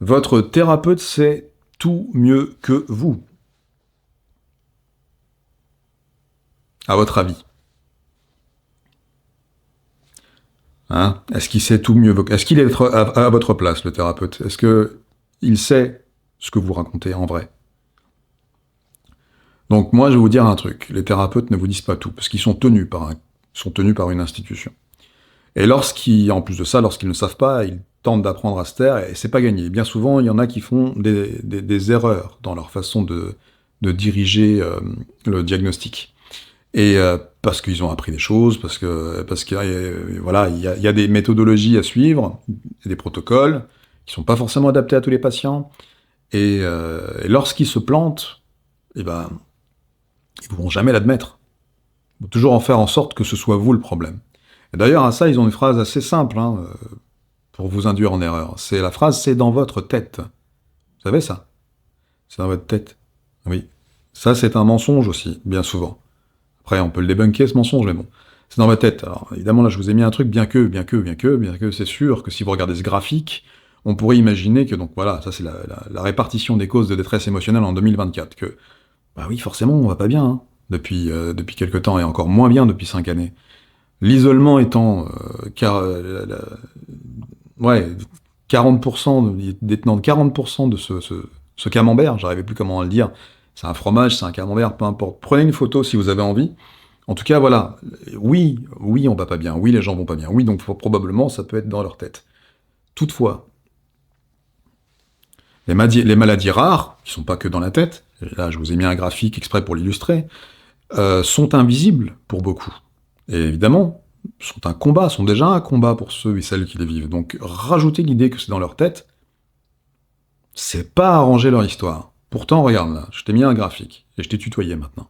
Votre thérapeute sait tout mieux que vous. À votre avis. Hein? Est-ce qu'il sait tout mieux? Est-ce qu'il est à votre place, le thérapeute? Est-ce qu'il sait ce que vous racontez en vrai? Donc moi, je vais vous dire un truc. Les thérapeutes ne vous disent pas tout, parce qu'ils sont tenus par une institution. Et en plus de ça, lorsqu'ils ne savent pas, ils tentent d'apprendre à se taire, et c'est pas gagné. Bien souvent, il y en a qui font des erreurs dans leur façon de diriger le diagnostic. Et parce qu'ils ont appris des choses, parce que voilà, il y a des méthodologies à suivre, des protocoles qui sont pas forcément adaptés à tous les patients. Et lorsqu'ils se plantent, eh ben, ils ne pourront jamais l'admettre. Il faut toujours en faire en sorte que ce soit vous le problème. Et d'ailleurs, à ça, ils ont une phrase assez simple pour vous induire en erreur. C'est la phrase « c'est dans votre tête ». Vous savez ça? C'est dans votre tête. Oui. Ça, c'est un mensonge aussi, bien souvent. Après, on peut le débunker, ce mensonge, mais bon. C'est dans votre tête. Alors, évidemment, là, je vous ai mis un truc, bien que c'est sûr que si vous regardez ce graphique, on pourrait imaginer que, donc voilà, ça c'est la répartition des causes de détresse émotionnelle en 2024, que, bah oui, forcément, on va pas bien, hein, depuis quelque temps, et encore moins bien depuis 5 années. L'isolement étant, 40%, détenant 40% de ce camembert, j'arrivais plus comment le dire, c'est un fromage, c'est un camembert, peu importe. Prenez une photo si vous avez envie. En tout cas, voilà. Oui, on va pas bien. Oui, les gens vont pas bien. Oui, donc probablement, ça peut être dans leur tête. Toutefois, les maladies rares, qui sont pas que dans la tête, et là, je vous ai mis un graphique exprès pour l'illustrer, sont invisibles pour beaucoup. Et évidemment, sont déjà un combat pour ceux et celles qui les vivent. Donc, rajouter l'idée que c'est dans leur tête, c'est pas arranger leur histoire. Pourtant, regarde là, je t'ai mis un graphique, et je t'ai tutoyé maintenant.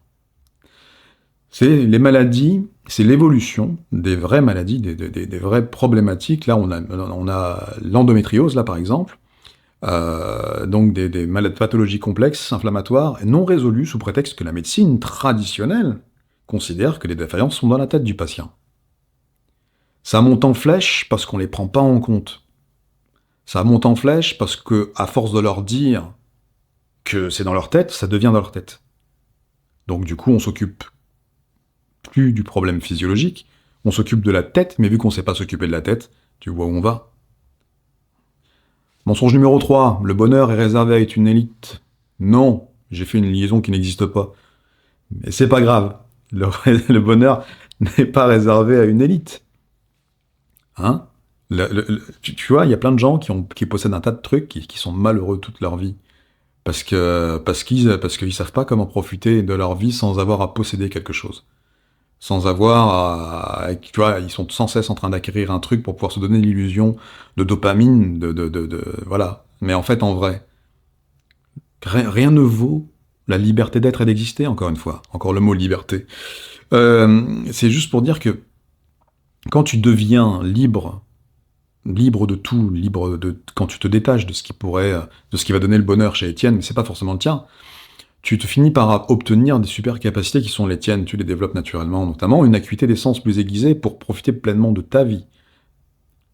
C'est les maladies, c'est l'évolution des vraies maladies, des vraies problématiques. Là, on a l'endométriose, là, par exemple, donc des pathologies complexes, inflammatoires, non résolues sous prétexte que la médecine traditionnelle considère que les défaillances sont dans la tête du patient. Ça monte en flèche parce qu'on les prend pas en compte. Ça monte en flèche parce que, à force de leur dire que c'est dans leur tête, ça devient dans leur tête. Donc du coup, on s'occupe plus du problème physiologique, on s'occupe de la tête, mais vu qu'on sait pas s'occuper de la tête, tu vois où on va. Mensonge numéro 3, le bonheur est réservé à une élite. Non, j'ai fait une liaison qui n'existe pas. Mais c'est pas grave, le bonheur n'est pas réservé à une élite. Hein? Tu vois, il y a plein de gens qui possèdent un tas de trucs, qui sont malheureux toute leur vie. Parce qu'ils savent pas comment profiter de leur vie sans avoir à posséder quelque chose. Sans avoir tu vois, ils sont sans cesse en train d'acquérir un truc pour pouvoir se donner l'illusion de dopamine, voilà. Mais en fait, en vrai, rien ne vaut la liberté d'être et d'exister, encore une fois. Encore le mot liberté. C'est juste pour dire que quand tu deviens libre de tout, quand tu te détaches de ce qui va donner le bonheur chez Étienne, mais c'est pas forcément le tien, tu te finis par obtenir des super capacités qui sont les tiennes, tu les développes naturellement, notamment une acuité des sens plus aiguisée pour profiter pleinement de ta vie.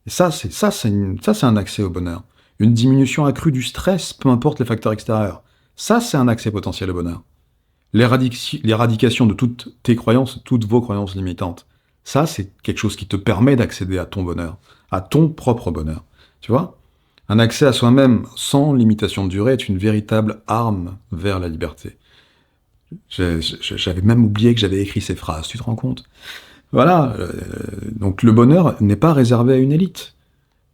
Et ça, c'est un accès au bonheur. Une diminution accrue du stress, peu importe les facteurs extérieurs. Ça, c'est un accès potentiel au bonheur. L'éradication de toutes tes croyances, toutes vos croyances limitantes. Ça, c'est quelque chose qui te permet d'accéder à ton bonheur, à ton propre bonheur. Tu vois ? Un accès à soi-même sans limitation de durée est une véritable arme vers la liberté. J'avais même oublié que j'avais écrit ces phrases, tu te rends compte? Voilà, donc le bonheur n'est pas réservé à une élite.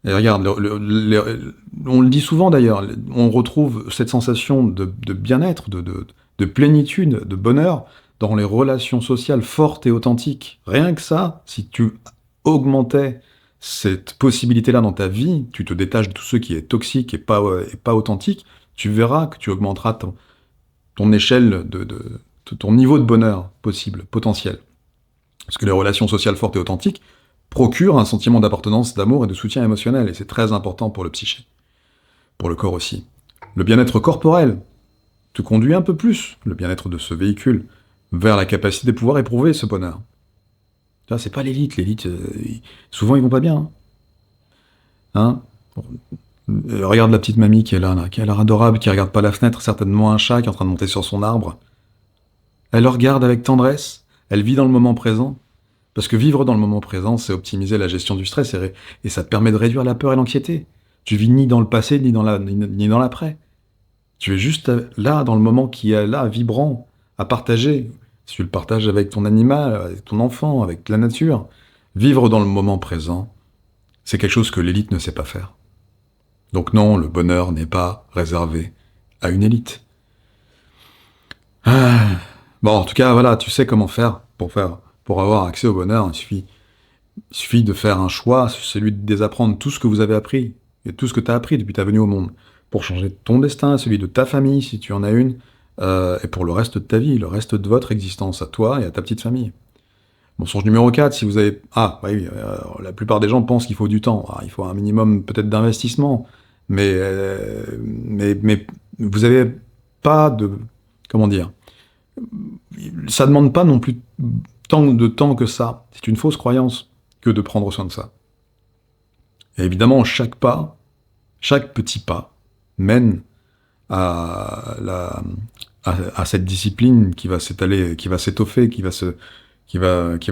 Et regarde, on le dit souvent d'ailleurs, on retrouve cette sensation de bien-être, de plénitude, de bonheur dans les relations sociales fortes et authentiques. Rien que ça, si tu augmentais cette possibilité-là dans ta vie, tu te détaches de tout ce qui est toxique et pas authentique, tu verras que tu augmenteras ton échelle de ton niveau de bonheur possible, potentiel. Parce que les relations sociales fortes et authentiques procurent un sentiment d'appartenance, d'amour et de soutien émotionnel, et c'est très important pour le psyché. Pour le corps aussi. Le bien-être corporel te conduit un peu plus, le bien-être de ce véhicule, vers la capacité de pouvoir éprouver ce bonheur. Là, c'est pas l'élite. L'élite, souvent, ils vont pas bien. Hein. Regarde la petite mamie qui est là, qui a l'air adorable, qui regarde pas la fenêtre, certainement un chat qui est en train de monter sur son arbre. Elle le regarde avec tendresse, elle vit dans le moment présent. Parce que vivre dans le moment présent, c'est optimiser la gestion du stress et ça te permet de réduire la peur et l'anxiété. Tu vis ni dans le passé, ni dans l'après. Tu es juste là, dans le moment qui est là, vibrant, à partager. Si tu le partages avec ton animal, avec ton enfant, avec la nature. Vivre dans le moment présent, c'est quelque chose que l'élite ne sait pas faire. Donc non, le bonheur n'est pas réservé à une élite. Ah. Bon, en tout cas, voilà, tu sais comment faire pour avoir accès au bonheur. Il suffit de faire un choix, c'est celui de désapprendre tout ce que vous avez appris, et tout ce que tu as appris depuis ta venue au monde, pour changer ton destin, celui de ta famille, si tu en as une, et pour le reste de ta vie, le reste de votre existence, à toi et à ta petite famille. Mensonge numéro 4, si vous avez... Ah, oui, la plupart des gens pensent qu'il faut du temps. Ah, il faut un minimum peut-être d'investissement, mais vous avez pas de... Comment dire? Ça demande pas non plus tant de temps que ça. C'est une fausse croyance que de prendre soin de ça. Et évidemment, chaque petit pas mène à cette discipline qui va s'étaler, qui va s'étoffer, qui va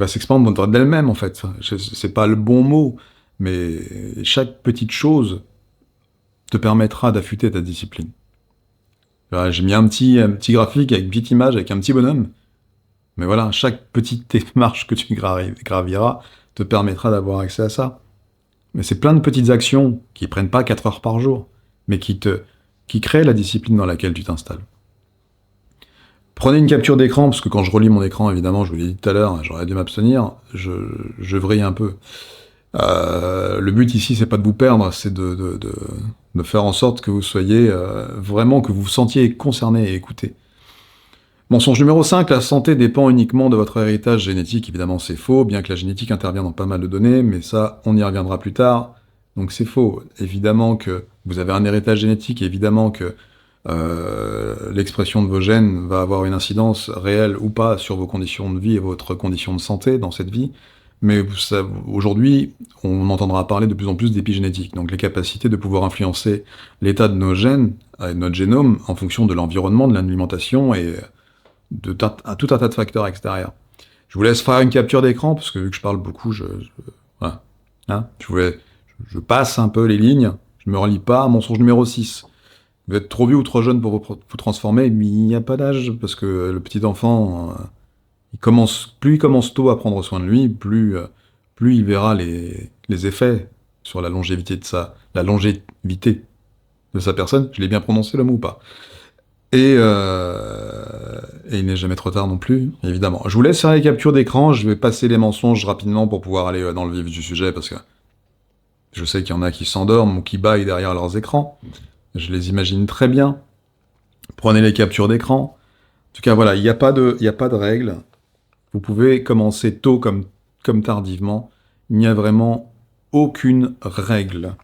s'expandre d'elle-même, en fait. C'est pas le bon mot, mais chaque petite chose te permettra d'affûter ta discipline. Là, j'ai mis un petit graphique avec une petite image, avec un petit bonhomme. Mais voilà, chaque petite démarche que tu graviras te permettra d'avoir accès à ça. Mais c'est plein de petites actions qui prennent pas 4 heures par jour, mais qui créent la discipline dans laquelle tu t'installes. Prenez une capture d'écran, parce que quand je relis mon écran, évidemment, je vous l'ai dit tout à l'heure, j'aurais dû m'abstenir, je vrille un peu. Le but ici, c'est pas de vous perdre, c'est de faire en sorte que vous soyez vraiment, que vous vous sentiez concerné et écouté. Mensonge numéro 5, la santé dépend uniquement de votre héritage génétique. Évidemment, c'est faux, bien que la génétique intervienne dans pas mal de données, mais ça, on y reviendra plus tard. Donc c'est faux. Évidemment que vous avez un héritage génétique, évidemment que l'expression de vos gènes va avoir une incidence réelle ou pas sur vos conditions de vie et votre condition de santé dans cette vie. Mais aujourd'hui, on entendra parler de plus en plus d'épigénétique, donc les capacités de pouvoir influencer l'état de nos gènes, de notre génome, en fonction de l'environnement, de l'alimentation et tout un tas de facteurs extérieurs. Je vous laisse faire une capture d'écran, parce que vu que je parle beaucoup, voilà. Hein, je passe un peu les lignes, je me relis pas à mensonge numéro 6. Vous êtes trop vieux ou trop jeune pour vous transformer, mais il n'y a pas d'âge, parce que le petit enfant, plus il commence tôt à prendre soin de lui, plus il verra les effets sur la longévité de sa personne. Je l'ai bien prononcé le mot ou pas? Et il n'est jamais trop tard non plus, évidemment. Je vous laisse faire les captures d'écran, je vais passer les mensonges rapidement pour pouvoir aller dans le vif du sujet, parce que je sais qu'il y en a qui s'endorment ou qui bâillent derrière leurs écrans. Je les imagine très bien. Prenez les captures d'écran. En tout cas, voilà, il n'y a pas de règle. Vous pouvez commencer tôt comme tardivement. Il n'y a vraiment aucune règle,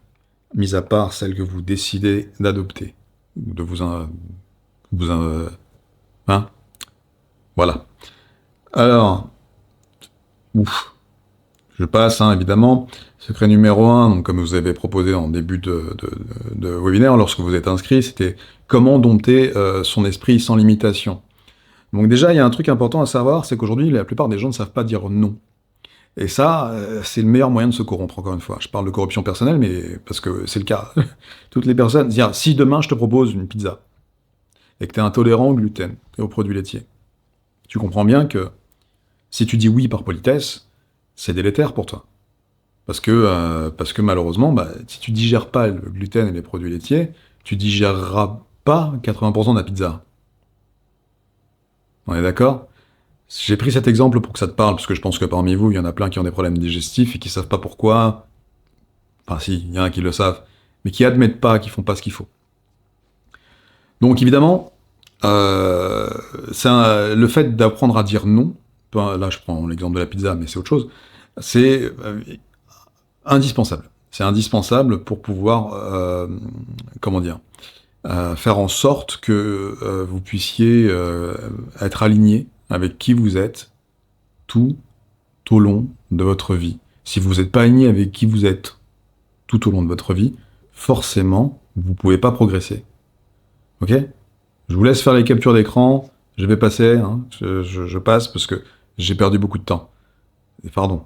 mis à part celle que vous décidez d'adopter, ou de hein? Voilà. Alors, je passe, hein, évidemment. Secret numéro 1, donc comme vous avez proposé en début de webinaire, lorsque vous êtes inscrit, c'était comment dompter son esprit sans limitation. Donc déjà, il y a un truc important à savoir, c'est qu'aujourd'hui, la plupart des gens ne savent pas dire non. Et ça, c'est le meilleur moyen de se corrompre, encore une fois. Je parle de corruption personnelle, mais parce que c'est le cas. Toutes les personnes, dire si demain je te propose une pizza, et que tu es intolérant au gluten et aux produits laitiers, tu comprends bien que si tu dis oui par politesse, c'est délétère pour toi. Parce que malheureusement, si tu digères pas le gluten et les produits laitiers, tu digéreras pas 80% de la pizza. On est d'accord? J'ai pris cet exemple pour que ça te parle, parce que je pense que parmi vous, il y en a plein qui ont des problèmes digestifs et qui savent pas pourquoi. Enfin si, il y en a qui le savent, mais qui admettent pas, qui font pas ce qu'il faut. Donc évidemment, le fait d'apprendre à dire non, là je prends l'exemple de la pizza, mais c'est autre chose, c'est indispensable. C'est indispensable pour pouvoir, faire en sorte que vous puissiez être aligné avec qui vous êtes, tout au long de votre vie. Si vous n'êtes pas aligné avec qui vous êtes tout au long de votre vie, forcément, vous ne pouvez pas progresser. Ok ? Je vous laisse faire les captures d'écran. Je vais passer. Hein, je passe parce que j'ai perdu beaucoup de temps. Et pardon.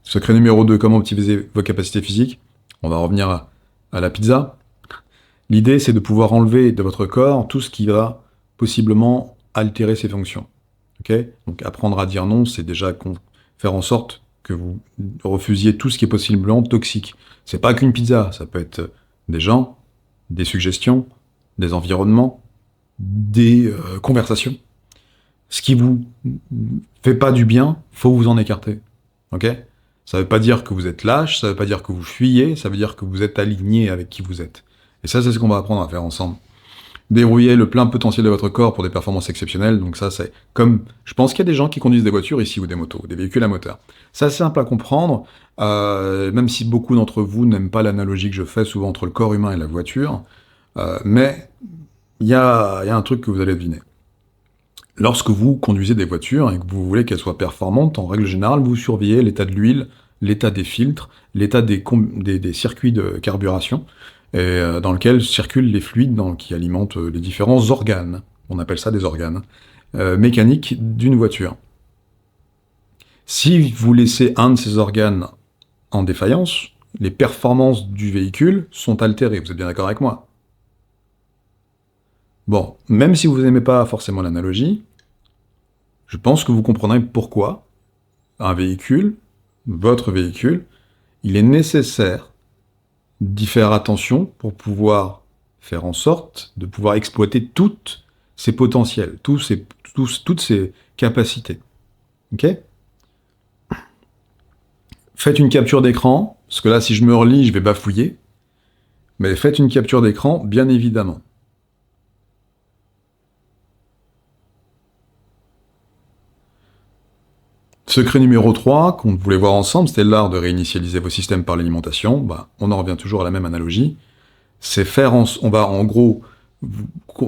Secret numéro 2, comment optimiser vos capacités physiques. On va revenir à la pizza. L'idée, c'est de pouvoir enlever de votre corps tout ce qui va possiblement altérer ses fonctions. Okay ? Donc apprendre à dire non, c'est déjà faire en sorte que vous refusiez tout ce qui est possiblement toxique. C'est pas qu'une pizza, ça peut être des gens, des suggestions, des environnements, des conversations. Ce qui vous fait pas du bien, faut vous en écarter. Ok ? Ça veut pas dire que vous êtes lâche, ça veut pas dire que vous fuyez, ça veut dire que vous êtes aligné avec qui vous êtes. Et ça, c'est ce qu'on va apprendre à faire ensemble. Dérouiller le plein potentiel de votre corps pour des performances exceptionnelles. Donc ça, c'est comme... Je pense qu'il y a des gens qui conduisent des voitures ici, ou des motos, des véhicules à moteur. C'est assez simple à comprendre, même si beaucoup d'entre vous n'aiment pas l'analogie que je fais souvent entre le corps humain et la voiture. Mais il y a un truc que vous allez deviner. Lorsque vous conduisez des voitures et que vous voulez qu'elles soient performantes, en règle générale, vous surveillez l'état de l'huile, l'état des filtres, l'état des circuits de carburation, et dans lequel circulent les fluides qui alimentent les différents organes, on appelle ça des organes, mécaniques d'une voiture. Si vous laissez un de ces organes en défaillance, les performances du véhicule sont altérées, vous êtes bien d'accord avec moi ? Bon, même si vous n'aimez pas forcément l'analogie, je pense que vous comprendrez pourquoi un véhicule, votre véhicule, il est nécessaire d'y faire attention pour pouvoir faire en sorte de pouvoir exploiter toutes ses potentiels, toutes ses capacités. Ok ? Faites une capture d'écran, parce que là, si je me relis, je vais bafouiller, mais faites une capture d'écran, bien évidemment. Secret numéro 3, qu'on voulait voir ensemble, c'était l'art de réinitialiser vos systèmes par l'alimentation. On en revient toujours à la même analogie. C'est on va en gros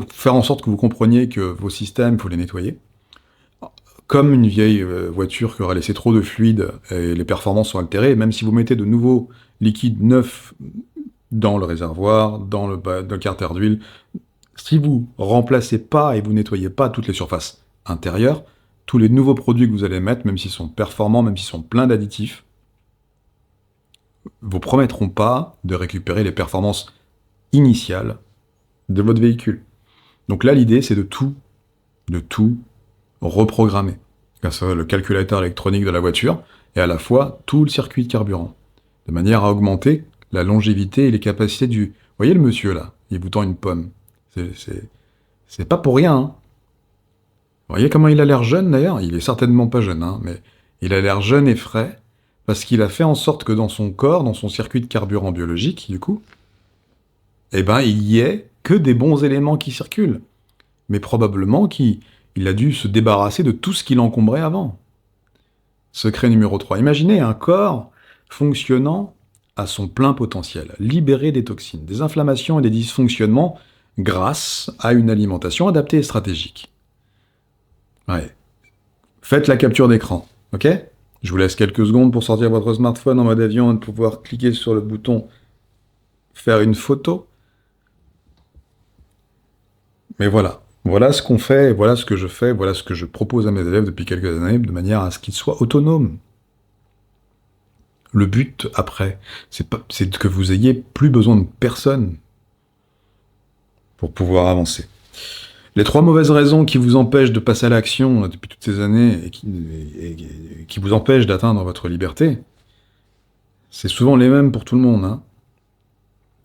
faire en sorte que vous compreniez que vos systèmes, il faut les nettoyer. Comme une vieille voiture qui aura laissé trop de fluide et les performances sont altérées, même si vous mettez de nouveaux liquides neufs dans le réservoir, dans le carter d'huile, si vous remplacez pas et vous nettoyez pas toutes les surfaces intérieures, tous les nouveaux produits que vous allez mettre, même s'ils sont performants, même s'ils sont pleins d'additifs, vous promettront pas de récupérer les performances initiales de votre véhicule. Donc là, l'idée, c'est de tout reprogrammer. Le calculateur électronique de la voiture et à la fois tout le circuit de carburant, de manière à augmenter la longévité et les capacités du... Vous voyez le monsieur là, il vous tend une pomme. C'est pas pour rien, hein. Vous voyez comment il a l'air jeune d'ailleurs ? Il est certainement pas jeune, hein, mais il a l'air jeune et frais, parce qu'il a fait en sorte que dans son corps, dans son circuit de carburant biologique, du coup, il y ait que des bons éléments qui circulent. Mais probablement qu'il a dû se débarrasser de tout ce qui l'encombrait avant. Secret numéro 3. Imaginez un corps fonctionnant à son plein potentiel, libéré des toxines, des inflammations et des dysfonctionnements grâce à une alimentation adaptée et stratégique. Ouais. Faites la capture d'écran, ok ? Je vous laisse quelques secondes pour sortir votre smartphone en mode avion et de pouvoir cliquer sur le bouton « Faire une photo ». Mais voilà. Voilà ce qu'on fait, voilà ce que je fais, voilà ce que je propose à mes élèves depuis quelques années, de manière à ce qu'ils soient autonomes. Le but, après, c'est que vous ayez plus besoin de personne pour pouvoir avancer. Les 3 mauvaises raisons qui vous empêchent de passer à l'action depuis toutes ces années et qui vous empêchent d'atteindre votre liberté, c'est souvent les mêmes pour tout le monde, hein.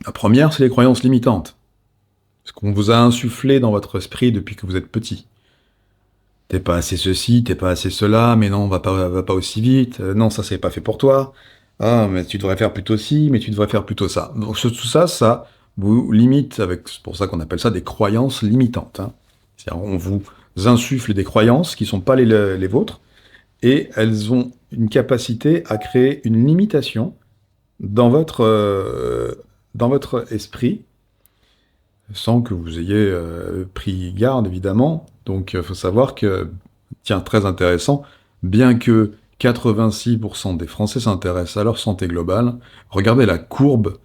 La première, c'est les croyances limitantes. Ce qu'on vous a insufflé dans votre esprit depuis que vous êtes petit. T'es pas assez ceci, t'es pas assez cela, mais non, va pas aussi vite, non, ça c'est pas fait pour toi, ah, mais tu devrais faire plutôt ci, mais tu devrais faire plutôt ça. Donc tout ça, ça vous limite, c'est pour ça qu'on appelle ça des croyances limitantes, hein. C'est-à-dire, on vous insuffle des croyances qui sont pas les vôtres, et elles ont une capacité à créer une limitation dans votre esprit, sans que vous ayez pris garde, évidemment. Donc, il faut savoir que, tiens, très intéressant, bien que 86% des Français s'intéressent à leur santé globale, regardez la courbe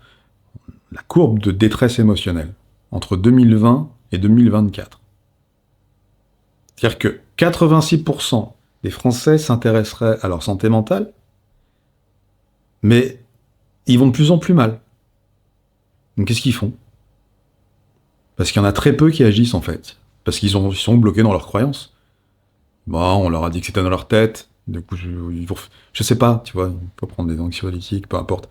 de détresse émotionnelle entre 2020 et 2024. C'est-à-dire que 86% des Français s'intéresseraient à leur santé mentale, mais ils vont de plus en plus mal. Donc qu'est-ce qu'ils font? Parce qu'il y en a très peu qui agissent en fait. Parce qu'ils sont bloqués dans leurs croyances. Bon, on leur a dit que c'était dans leur tête. Du coup, je sais pas, tu vois, il faut prendre des anxiolytiques, peu importe.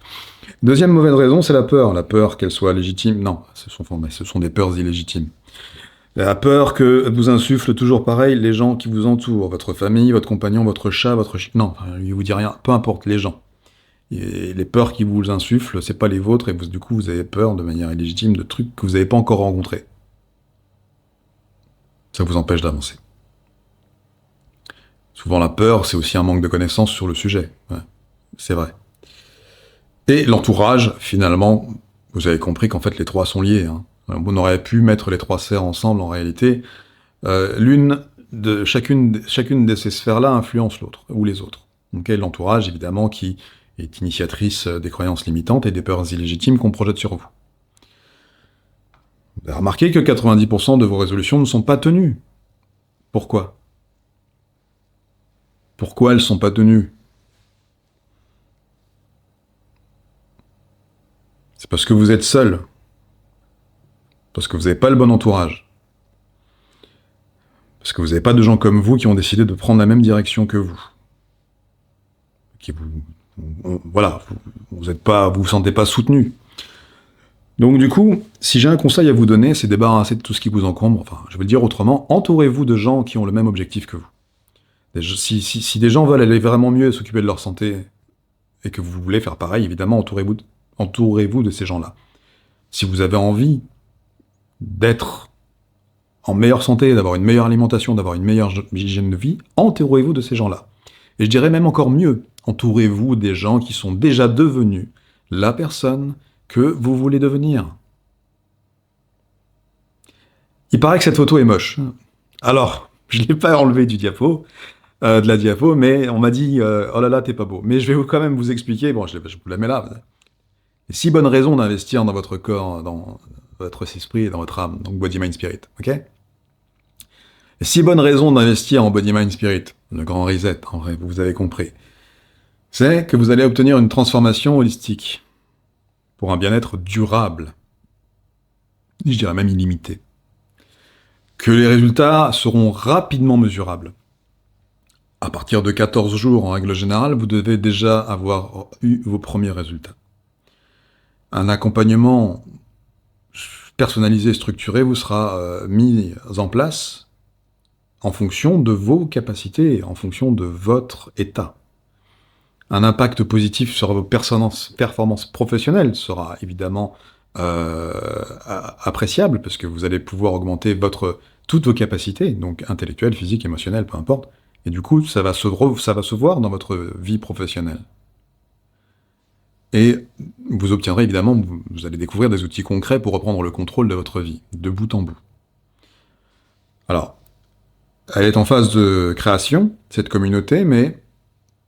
Deuxième mauvaise raison, c'est la peur. La peur qu'elle soit légitime. Non, ce sont des peurs illégitimes. La peur que vous insuffle toujours pareil les gens qui vous entourent, votre famille, votre compagnon, votre chat, votre chien. Non, il vous dit rien, peu importe, les gens. Et les peurs qui vous insufflent, c'est pas les vôtres, et du coup, vous avez peur de manière illégitime de trucs que vous n'avez pas encore rencontrés. Ça vous empêche d'avancer. Souvent, la peur, c'est aussi un manque de connaissances sur le sujet. Ouais, c'est vrai. Et l'entourage, finalement, vous avez compris qu'en fait, les trois sont liés. Hein. On aurait pu mettre les trois sphères ensemble, en réalité. Chacune de ces sphères-là influence l'autre, ou les autres. Okay, l'entourage, évidemment, qui est initiatrice des croyances limitantes et des peurs illégitimes qu'on projette sur vous. Vous avez remarqué que 90% de vos résolutions ne sont pas tenues. Pourquoi ? Pourquoi elles ne sont pas tenues ? C'est parce que vous êtes seul. Parce que vous n'avez pas le bon entourage. Parce que vous n'avez pas de gens comme vous qui ont décidé de prendre la même direction que vous. Voilà, vous vous sentez pas soutenu. Donc du coup, si j'ai un conseil à vous donner, c'est débarrasser de tout ce qui vous encombre. Enfin, je vais le dire autrement, entourez-vous de gens qui ont le même objectif que vous. Si des gens veulent aller vraiment mieux et s'occuper de leur santé, et que vous voulez faire pareil, évidemment, entourez-vous de ces gens-là. Si vous avez envie d'être en meilleure santé, d'avoir une meilleure alimentation, d'avoir une meilleure hygiène de vie, entourez-vous de ces gens-là. Et je dirais même encore mieux, entourez-vous des gens qui sont déjà devenus la personne que vous voulez devenir. Il paraît que cette photo est moche. Alors, je ne l'ai pas enlevée de la diapo, mais on m'a dit oh là là, t'es pas beau. Mais je vais quand même vous expliquer, bon, je vous la mets là. Il y a 6 bonnes raisons d'investir dans votre corps, dans votre esprit et dans votre âme, donc Body, Mind, Spirit, ok ? 6 bonnes raisons d'investir en Body, Mind, Spirit, le grand reset, en vrai, vous avez compris. C'est que vous allez obtenir une transformation holistique pour un bien-être durable, je dirais même illimité. Que les résultats seront rapidement mesurables. À partir de 14 jours, en règle générale, vous devez déjà avoir eu vos premiers résultats. Un accompagnement personnalisé et structuré vous sera mis en place en fonction de vos capacités, en fonction de votre état. Un impact positif sur vos performances professionnelles sera évidemment appréciable, parce que vous allez pouvoir augmenter toutes vos capacités, donc intellectuelles, physiques, émotionnelles, peu importe, et du coup, ça va se voir dans votre vie professionnelle. Et vous obtiendrez évidemment, vous allez découvrir des outils concrets pour reprendre le contrôle de votre vie, de bout en bout. Alors, elle est en phase de création, cette communauté, mais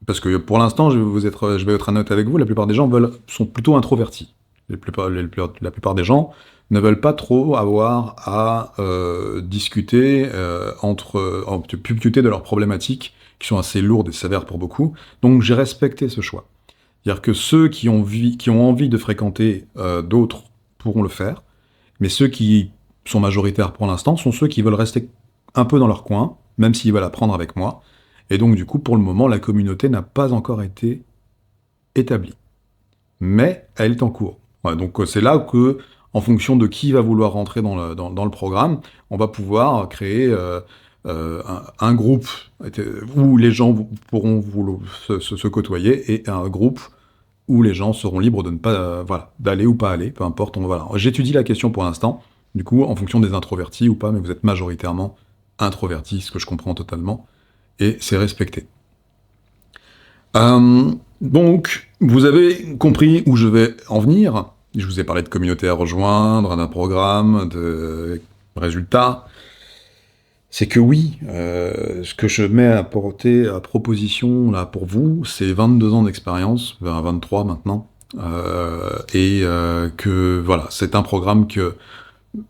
parce que pour l'instant, je vais être honnête avec vous, la plupart des gens sont plutôt introvertis. La plupart des gens ne veulent pas trop avoir à discuter discuter de leurs problématiques, qui sont assez lourdes et sévères pour beaucoup. Donc j'ai respecté ce choix. C'est-à-dire que ceux qui ont envie de fréquenter d'autres pourront le faire, mais ceux qui sont majoritaires pour l'instant sont ceux qui veulent rester un peu dans leur coin, même s'ils veulent apprendre avec moi. Et donc du coup, pour le moment, la communauté n'a pas encore été établie. Mais elle est en cours. Ouais, donc c'est là que, en fonction de qui va vouloir rentrer dans le programme, on va pouvoir créer un groupe où les gens pourront se côtoyer, et un groupe où les gens seront libres de ne pas d'aller ou pas aller, peu importe. J'étudie la question pour l'instant, du coup, en fonction des introvertis ou pas, mais vous êtes majoritairement introvertis, ce que je comprends totalement, et c'est respecté. Donc, vous avez compris où je vais en venir. Je vous ai parlé de communauté à rejoindre, d'un programme, de résultats. c'est que oui, ce que je mets à proposition là pour vous, c'est 22 ans d'expérience, vers 23 maintenant, que voilà, c'est un programme que,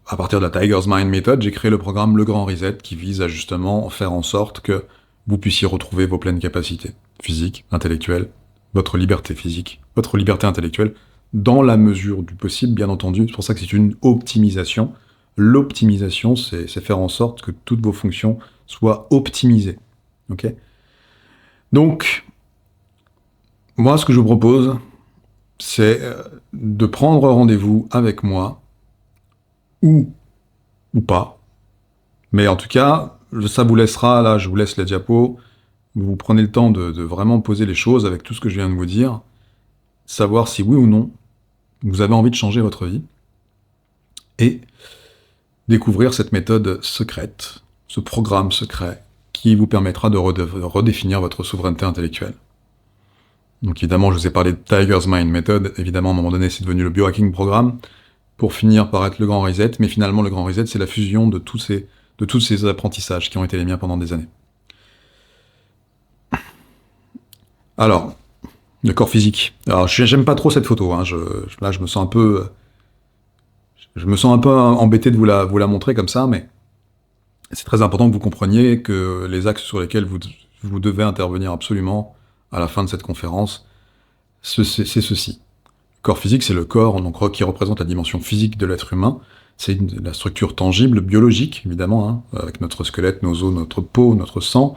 à partir de la Tiger's Mind Method, j'ai créé le programme Le Grand Reset qui vise à justement faire en sorte que vous puissiez retrouver vos pleines capacités physiques, intellectuelles, votre liberté physique, votre liberté intellectuelle, dans la mesure du possible, bien entendu. C'est pour ça que c'est une optimisation. L'optimisation, c'est faire en sorte que toutes vos fonctions soient optimisées. Ok ? Donc, moi, ce que je vous propose, c'est de prendre rendez-vous avec moi, ou pas. Mais en tout cas, ça vous laissera, là, je vous laisse la diapo, vous prenez le temps de vraiment poser les choses avec tout ce que je viens de vous dire, savoir si oui ou non, vous avez envie de changer votre vie, et découvrir cette méthode secrète, ce programme secret, qui vous permettra de redéfinir votre souveraineté intellectuelle. Donc évidemment, je vous ai parlé de Tiger's Mind Method, évidemment, à un moment donné, c'est devenu le biohacking programme, pour finir par être le grand reset, mais finalement, le grand reset, c'est la fusion de tous ces apprentissages qui ont été les miens pendant des années. Alors, le corps physique. Alors, j'aime pas trop cette photo, hein. Là, je me sens un peu embêté de vous la montrer comme ça, mais c'est très important que vous compreniez que les axes sur lesquels vous devez intervenir absolument à la fin de cette conférence, c'est ceci. Le corps physique, c'est le corps donc, qui représente la dimension physique de l'être humain. C'est la structure tangible, biologique, évidemment, hein, avec notre squelette, nos os, notre peau, notre sang,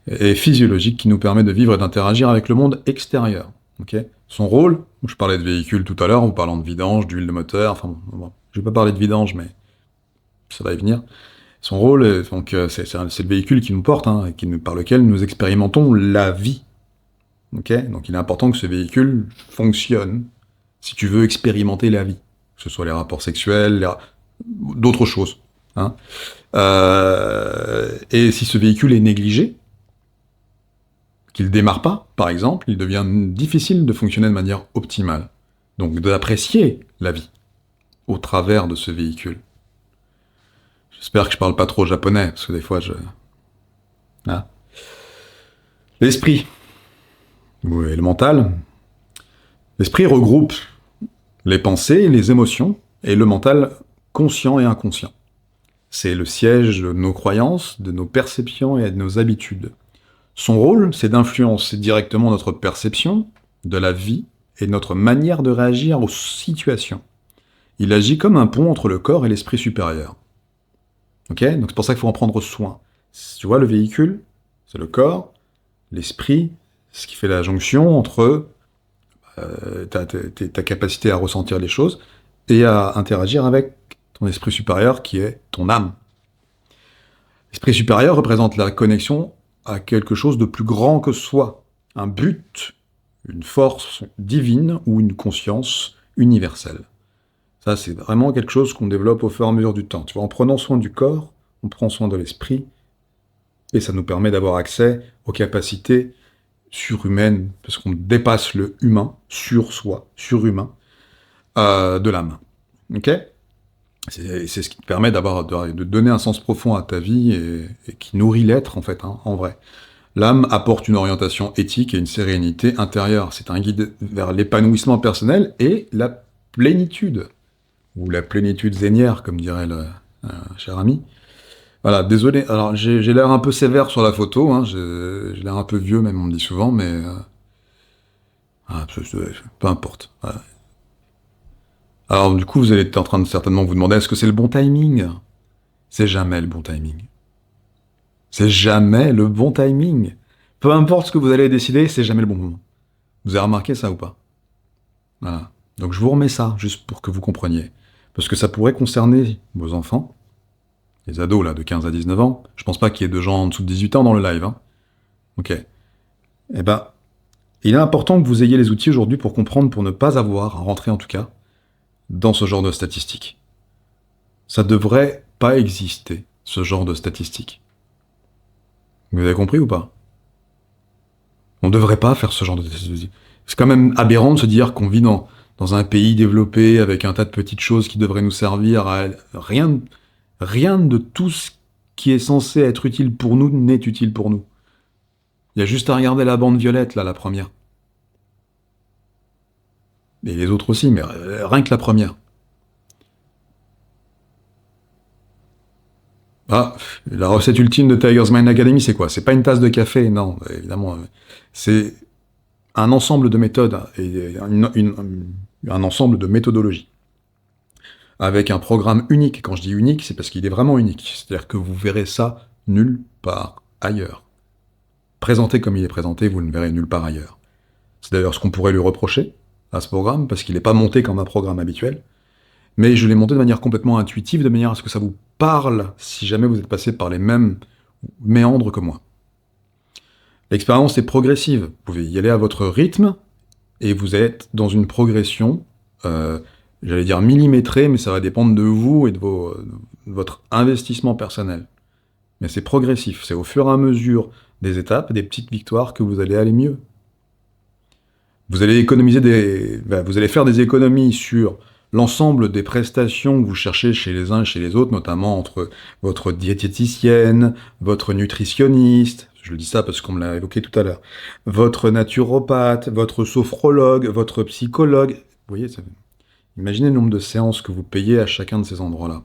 et physiologique qui nous permet de vivre et d'interagir avec le monde extérieur. Okay ? Son rôle, je parlais de véhicule tout à l'heure, en parlant de vidange, d'huile de moteur, enfin bon, je vais pas parler de vidange, mais ça va y venir. Son rôle, donc, c'est le véhicule qui nous porte, hein, par lequel nous expérimentons la vie. Okay ? Donc il est important que ce véhicule fonctionne si tu veux expérimenter la vie, que ce soit les rapports sexuels, d'autres choses. Hein. Et si ce véhicule est négligé, qu'il démarre pas, par exemple, il devient difficile de fonctionner de manière optimale. Donc d'apprécier la vie au travers de ce véhicule. J'espère que je parle pas trop japonais, parce que des fois Ah. L'esprit. Oui, le mental. L'esprit regroupe les pensées, les émotions, et le mental conscient et inconscient. C'est le siège de nos croyances, de nos perceptions et de nos habitudes. Son rôle, c'est d'influencer directement notre perception de la vie et notre manière de réagir aux situations. Il agit comme un pont entre le corps et l'esprit supérieur. Ok ? Donc c'est pour ça qu'il faut en prendre soin. Tu vois, le véhicule, c'est le corps, l'esprit, ce qui fait la jonction entre ta capacité à ressentir les choses et à interagir avec ton esprit supérieur qui est ton âme. L'esprit supérieur représente la connexion à quelque chose de plus grand que soi, un but, une force divine ou une conscience universelle. Ça, c'est vraiment quelque chose qu'on développe au fur et à mesure du temps. Tu vois, en prenant soin du corps, on prend soin de l'esprit, et ça nous permet d'avoir accès aux capacités surhumaines, parce qu'on dépasse le humain, sur soi, surhumain, de l'âme. Ok ? C'est ce qui te permet de donner un sens profond à ta vie et qui nourrit l'être, en fait, hein, en vrai. L'âme apporte une orientation éthique et une sérénité intérieure. C'est un guide vers l'épanouissement personnel et la plénitude, ou la plénitude zénière, comme dirait le cher ami. Voilà, désolé, alors j'ai l'air un peu sévère sur la photo, hein, j'ai l'air un peu vieux, même on me dit souvent, mais peu importe. Voilà. Alors du coup, vous allez être en train de certainement vous demander, est-ce que c'est le bon timing ? C'est jamais le bon timing. C'est jamais le bon timing. Peu importe ce que vous allez décider, c'est jamais le bon moment. Vous avez remarqué ça ou pas ? Voilà. Donc je vous remets ça, juste pour que vous compreniez. Parce que ça pourrait concerner vos enfants, les ados là de 15 à 19 ans. Je pense pas qu'il y ait de gens en dessous de 18 ans dans le live. Hein. Ok. Eh ben, il est important que vous ayez les outils aujourd'hui pour comprendre, pour ne pas avoir à rentrer en tout cas, dans ce genre de statistiques. Ça devrait pas exister, ce genre de statistiques. Vous avez compris ou pas ? On devrait pas faire ce genre de statistiques. C'est quand même aberrant de se dire qu'on vit dans un pays développé avec un tas de petites choses qui devraient nous servir à rien de tout ce qui est censé être utile pour nous n'est utile pour nous. Il y a juste à regarder la bande violette, là, la première. Et les autres aussi, mais rien que la première. Ah, la recette ultime de Tiger's Mind Academy, c'est quoi? C'est pas une tasse de café, non, évidemment. C'est un ensemble de méthodes et un ensemble de méthodologies. Avec un programme unique. Quand je dis unique, c'est parce qu'il est vraiment unique. C'est-à-dire que vous verrez ça nulle part ailleurs. Présenté comme il est présenté, vous ne verrez nulle part ailleurs. C'est d'ailleurs ce qu'on pourrait lui reprocher à ce programme, parce qu'il n'est pas monté comme un programme habituel. Mais je l'ai monté de manière complètement intuitive, de manière à ce que ça vous parle si jamais vous êtes passé par les mêmes méandres que moi. L'expérience est progressive. Vous pouvez y aller à votre rythme, et vous êtes dans une progression, j'allais dire millimétrée, mais ça va dépendre de vous et de votre investissement personnel. Mais c'est progressif, c'est au fur et à mesure des étapes, des petites victoires que vous allez aller mieux. Vous allez vous allez faire des économies sur l'ensemble des prestations que vous cherchez chez les uns et chez les autres, notamment entre votre diététicienne, votre nutritionniste, je dis ça parce qu'on me l'a évoqué tout à l'heure, votre naturopathe, votre sophrologue, votre psychologue. Vous voyez, imaginez le nombre de séances que vous payez à chacun de ces endroits-là.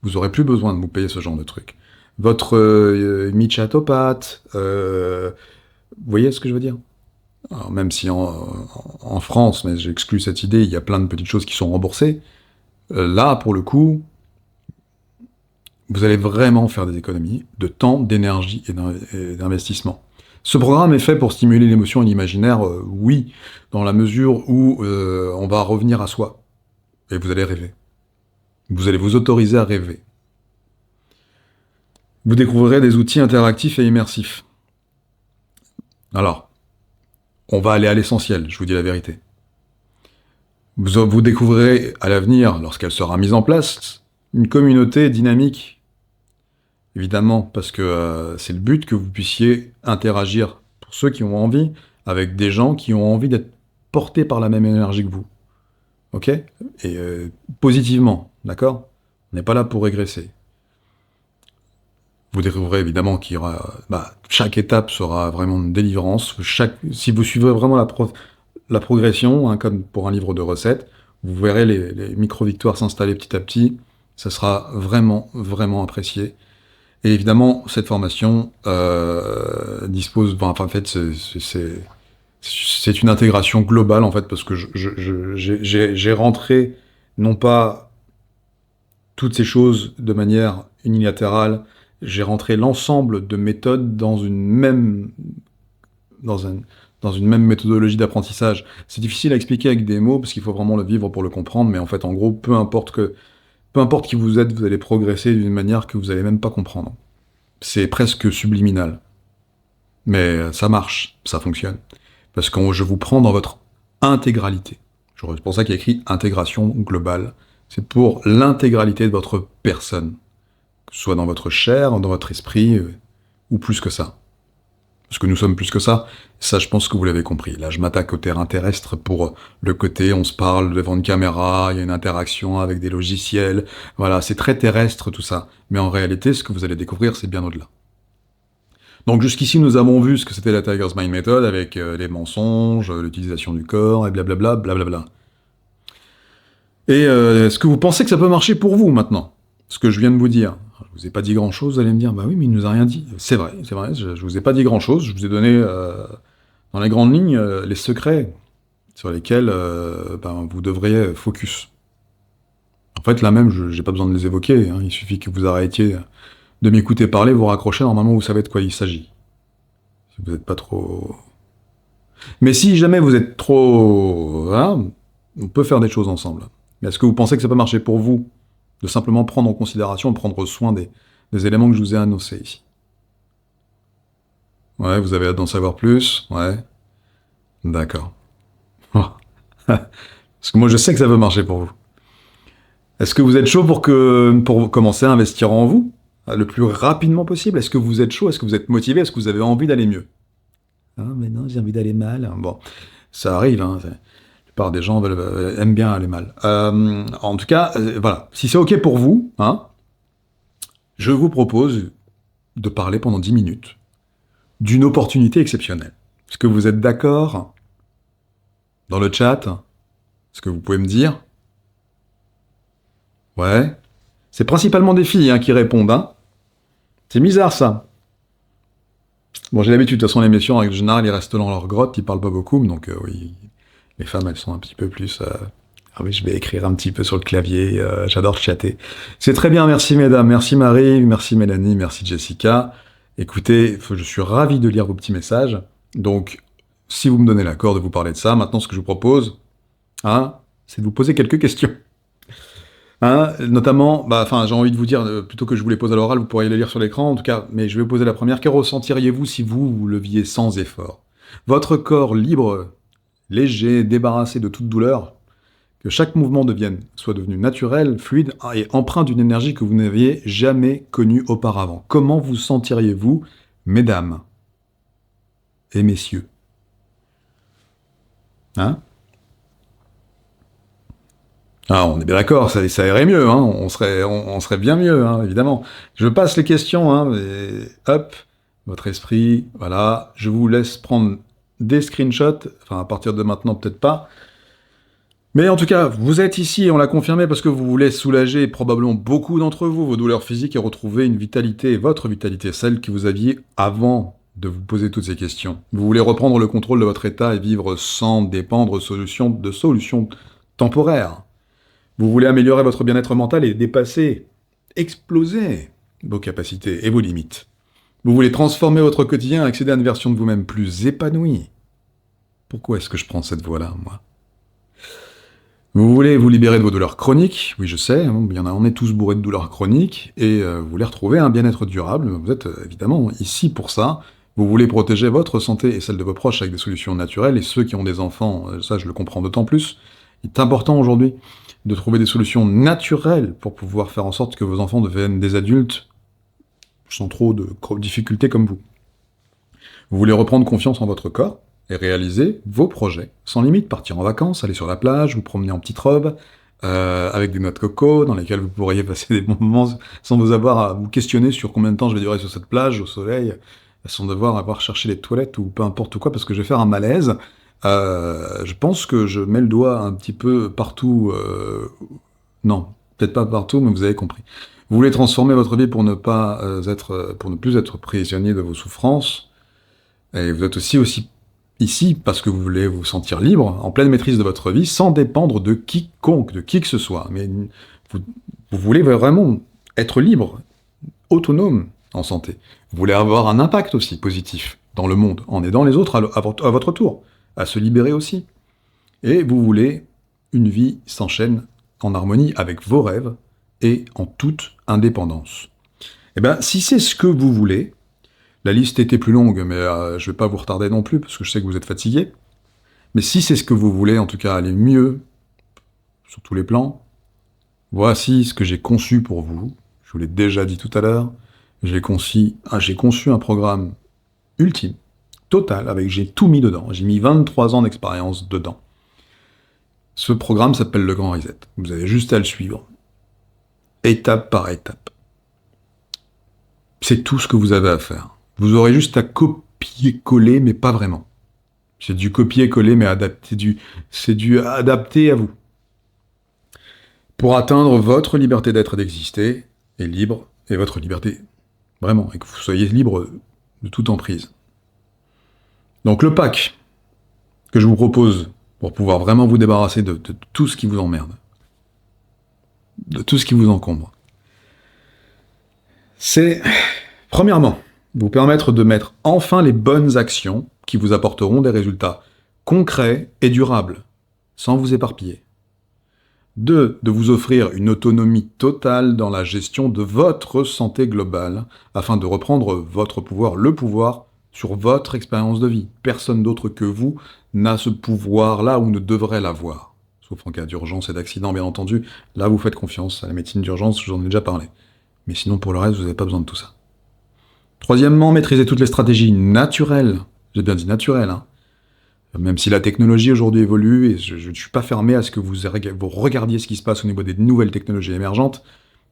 Vous n'aurez plus besoin de vous payer ce genre de truc. Votre michatopathe, vous voyez ce que je veux dire? Alors, même si en France, mais j'exclus cette idée, il y a plein de petites choses qui sont remboursées, là, pour le coup, vous allez vraiment faire des économies de temps, d'énergie et d'investissement. Ce programme est fait pour stimuler l'émotion et l'imaginaire, oui, dans la mesure où on va revenir à soi. Et vous allez rêver. Vous allez vous autoriser à rêver. Vous découvrirez des outils interactifs et immersifs. Alors, on va aller à l'essentiel, je vous dis la vérité. Vous découvrirez à l'avenir, lorsqu'elle sera mise en place, une communauté dynamique. Évidemment, parce que c'est le but que vous puissiez interagir, pour ceux qui ont envie, avec des gens qui ont envie d'être portés par la même énergie que vous. Ok? Et positivement, d'accord? On n'est pas là pour régresser. Vous découvrirez évidemment qu'il y aura... chaque étape sera vraiment une délivrance. Si vous suivez vraiment la progression, hein, comme pour un livre de recettes, vous verrez les micro-victoires s'installer petit à petit. Ça sera vraiment, vraiment apprécié. Et évidemment, cette formation dispose... Enfin, en fait, c'est une intégration globale, en fait, parce que j'ai rentré, non pas toutes ces choses de manière unilatérale, j'ai rentré l'ensemble de méthodes dans une même méthodologie d'apprentissage. C'est difficile à expliquer avec des mots, parce qu'il faut vraiment le vivre pour le comprendre, mais en fait, en gros, peu importe qui vous êtes, vous allez progresser d'une manière que vous n'allez même pas comprendre. C'est presque subliminal. Mais ça marche, ça fonctionne. Parce que je vous prends dans votre intégralité. C'est pour ça qu'il y a écrit intégration globale. C'est pour l'intégralité de votre personne. Que ce soit dans votre chair, dans votre esprit, ou plus que ça. Parce que nous sommes plus que ça. Ça, je pense que vous l'avez compris. Là, je m'attaque au terrain terrestre pour le côté, on se parle devant une caméra, il y a une interaction avec des logiciels. Voilà, c'est très terrestre tout ça. Mais en réalité, ce que vous allez découvrir, c'est bien au-delà. Donc jusqu'ici, nous avons vu ce que c'était la Tiger's Mind Method avec les mensonges, l'utilisation du corps, et blablabla, blablabla. Et est-ce que vous pensez que ça peut marcher pour vous, maintenant? Ce que je viens de vous dire. Je vous ai pas dit grand-chose, vous allez me dire, bah oui, mais il nous a rien dit. C'est vrai, je vous ai pas dit grand-chose, je vous ai donné, dans les grandes lignes, les secrets sur lesquels vous devriez focus. En fait, là même, j'ai pas besoin de les évoquer, hein, il suffit que vous arrêtiez de m'écouter parler, vous raccrochez, normalement vous savez de quoi il s'agit. Si vous n'êtes pas trop... Mais si jamais vous êtes trop... Voilà, on peut faire des choses ensemble. Mais est-ce que vous pensez que ça peut marcher pour vous? De simplement prendre en considération, de prendre soin des éléments que je vous ai annoncés ici. Ouais, vous avez hâte d'en savoir plus? Ouais. D'accord. Parce que moi je sais que ça peut marcher pour vous. Est-ce que vous êtes chaud pour commencer à investir en vous le plus rapidement possible? Est-ce que vous êtes chaud? Est-ce que vous êtes motivé? Est-ce que vous avez envie d'aller mieux? Ah, mais non, j'ai envie d'aller mal. Bon, ça arrive, hein. La plupart des gens aiment bien aller mal. En tout cas, voilà. Si c'est OK pour vous, hein, Je vous propose de parler pendant 10 minutes d'une opportunité exceptionnelle. Est-ce que vous êtes d'accord? Dans le chat, est-ce que vous pouvez me dire? Ouais. C'est principalement des filles qui répondent, hein. C'est bizarre, ça. Bon, j'ai l'habitude, de toute façon, les messieurs, en règle générale, ils restent dans leur grotte, ils parlent pas beaucoup, donc oui, les femmes, elles sont un petit peu plus... Ah oui, je vais écrire un petit peu sur le clavier, j'adore chatter. C'est très bien, merci mesdames, merci Marie, merci Mélanie, merci Jessica. Écoutez, je suis ravi de lire vos petits messages, donc si vous me donnez l'accord de vous parler de ça, maintenant ce que je vous propose, c'est de vous poser quelques questions. Notamment, j'ai envie de vous dire, plutôt que je vous les pose à l'oral, vous pourriez les lire sur l'écran, en tout cas, mais je vais vous poser la première. Que ressentiriez-vous si vous leviez sans effort? Votre corps libre, léger, débarrassé de toute douleur, que chaque mouvement soit devenu naturel, fluide et empreint d'une énergie que vous n'aviez jamais connue auparavant. Comment vous sentiriez-vous, mesdames et messieurs? On est bien d'accord, ça irait mieux, on serait bien mieux, évidemment. Je passe les questions, et hop, votre esprit, voilà, je vous laisse prendre des screenshots, à partir de maintenant, peut-être pas. Mais en tout cas, vous êtes ici, on l'a confirmé, parce que vous voulez soulager probablement beaucoup d'entre vous, vos douleurs physiques, et retrouver une vitalité, votre vitalité, celle que vous aviez avant de vous poser toutes ces questions. Vous voulez reprendre le contrôle de votre état et vivre sans dépendre de solutions temporaires. Vous voulez améliorer votre bien-être mental et dépasser, exploser vos capacités et vos limites. Vous voulez transformer votre quotidien et accéder à une version de vous-même plus épanouie. Pourquoi est-ce que je prends cette voie-là, moi? Vous voulez vous libérer de vos douleurs chroniques. Oui, je sais, on est tous bourrés de douleurs chroniques, et vous voulez retrouver un bien-être durable. Vous êtes évidemment ici pour ça. Vous voulez protéger votre santé et celle de vos proches avec des solutions naturelles, et ceux qui ont des enfants, ça je le comprends d'autant plus. Il est important aujourd'hui de trouver des solutions naturelles pour pouvoir faire en sorte que vos enfants deviennent des adultes sans trop de difficultés comme vous. Vous voulez reprendre confiance en votre corps et réaliser vos projets sans limite, partir en vacances, aller sur la plage, vous promener en petite robe, avec des noix de coco dans lesquelles vous pourriez passer des bons moments sans vous avoir à vous questionner sur combien de temps je vais durer sur cette plage, au soleil, sans devoir avoir cherché les toilettes ou peu importe quoi parce que je vais faire un malaise. Je pense que je mets le doigt un petit peu partout. Non, peut-être pas partout, mais vous avez compris. Vous voulez transformer votre vie pour ne plus être prisonnier de vos souffrances. Et vous êtes aussi ici parce que vous voulez vous sentir libre, en pleine maîtrise de votre vie, sans dépendre de quiconque, de qui que ce soit. Mais vous voulez vraiment être libre, autonome en santé. Vous voulez avoir un impact aussi positif dans le monde, en aidant les autres à votre tour, à se libérer aussi. Et vous voulez une vie sans chaîne, en harmonie avec vos rêves et en toute indépendance. Eh bien, si c'est ce que vous voulez, la liste était plus longue, mais je ne vais pas vous retarder non plus, parce que je sais que vous êtes fatigués. Mais si c'est ce que vous voulez, en tout cas aller mieux, sur tous les plans, voici ce que j'ai conçu pour vous. Je vous l'ai déjà dit tout à l'heure. J'ai conçu un programme ultime, total, j'ai tout mis dedans. J'ai mis 23 ans d'expérience dedans. Ce programme s'appelle le Grand Reset. Vous avez juste à le suivre, étape par étape. C'est tout ce que vous avez à faire. Vous aurez juste à copier-coller, mais pas vraiment. C'est du copier-coller, mais c'est du adapté à vous. Pour atteindre votre liberté d'être et d'exister, et libre, et votre liberté, vraiment, et que vous soyez libre de toute emprise. Donc le pack que je vous propose pour pouvoir vraiment vous débarrasser de tout ce qui vous emmerde, de tout ce qui vous encombre, c'est, premièrement, vous permettre de mettre enfin les bonnes actions qui vous apporteront des résultats concrets et durables, sans vous éparpiller. 2. De vous offrir une autonomie totale dans la gestion de votre santé globale, afin de reprendre votre pouvoir, le pouvoir sur votre expérience de vie. Personne d'autre que vous n'a ce pouvoir-là ou ne devrait l'avoir. Sauf en cas d'urgence et d'accident, bien entendu. Là, vous faites confiance à la médecine d'urgence, j'en ai déjà parlé. Mais sinon, pour le reste, vous n'avez pas besoin de tout ça. 3. Maîtriser toutes les stratégies naturelles. J'ai bien dit naturelles, Même si la technologie aujourd'hui évolue, et je ne suis pas fermé à ce que vous regardiez ce qui se passe au niveau des nouvelles technologies émergentes,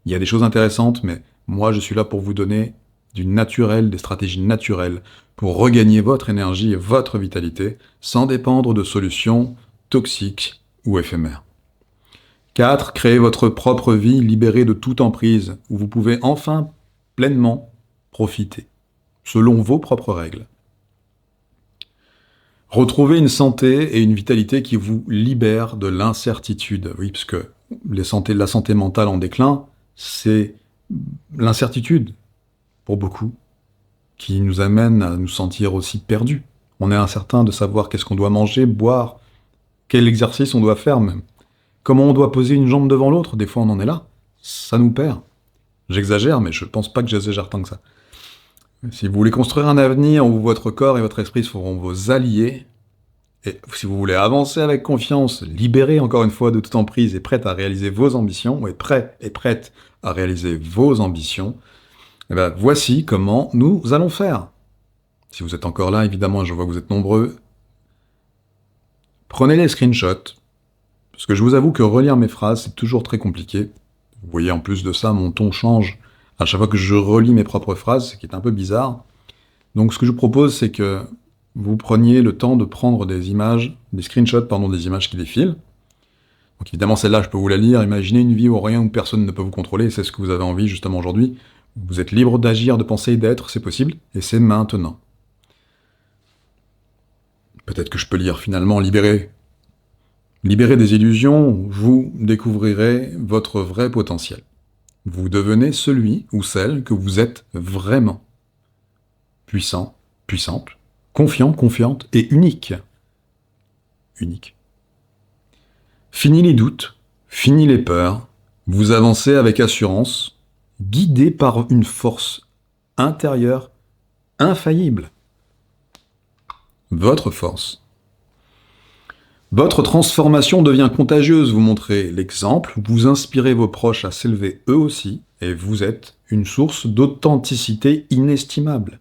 Il y a des choses intéressantes, mais moi, je suis là pour vous donner du naturel, des stratégies naturelles, pour regagner votre énergie et votre vitalité, sans dépendre de solutions toxiques ou éphémères. 4. Créez votre propre vie libérée de toute emprise, où vous pouvez enfin pleinement profiter, selon vos propres règles. Retrouvez une santé et une vitalité qui vous libèrent de l'incertitude. Oui, parce que la santé mentale en déclin, c'est l'incertitude, pour beaucoup, qui nous amène à nous sentir aussi perdus. On est incertain de savoir qu'est-ce qu'on doit manger, boire, quel exercice on doit faire même. Comment on doit poser une jambe devant l'autre, des fois on en est là. Ça nous perd. J'exagère, mais je pense pas que j'exagère tant que ça. Si vous voulez construire un avenir où votre corps et votre esprit seront vos alliés, et si vous voulez avancer avec confiance, libéré encore une fois de toute emprise et prête à réaliser vos ambitions, ou être prêt et prête à réaliser vos ambitions, eh ben, voici comment nous allons faire. Si vous êtes encore là, évidemment, je vois que vous êtes nombreux, prenez les screenshots, parce que je vous avoue que relire mes phrases, c'est toujours très compliqué. Vous voyez, en plus de ça, mon ton change à chaque fois que je relis mes propres phrases, ce qui est un peu bizarre. Donc ce que je vous propose, c'est que vous preniez le temps de prendre des images, des screenshots, des images qui défilent. Donc évidemment, celle-là, je peux vous la lire. Imaginez une vie où rien ou personne ne peut vous contrôler, et c'est ce que vous avez envie justement aujourd'hui. Vous êtes libre d'agir, de penser et d'être, c'est possible, et c'est maintenant. Peut-être que je peux lire finalement libéré. Libéré des illusions, vous découvrirez votre vrai potentiel. Vous devenez celui ou celle que vous êtes vraiment. Puissant, puissante, confiant, confiante et unique. Unique. Fini les doutes, fini les peurs, vous avancez avec assurance, guidé par une force intérieure infaillible. Votre force. Votre transformation devient contagieuse, vous montrez l'exemple, vous inspirez vos proches à s'élever eux aussi, et vous êtes une source d'authenticité inestimable.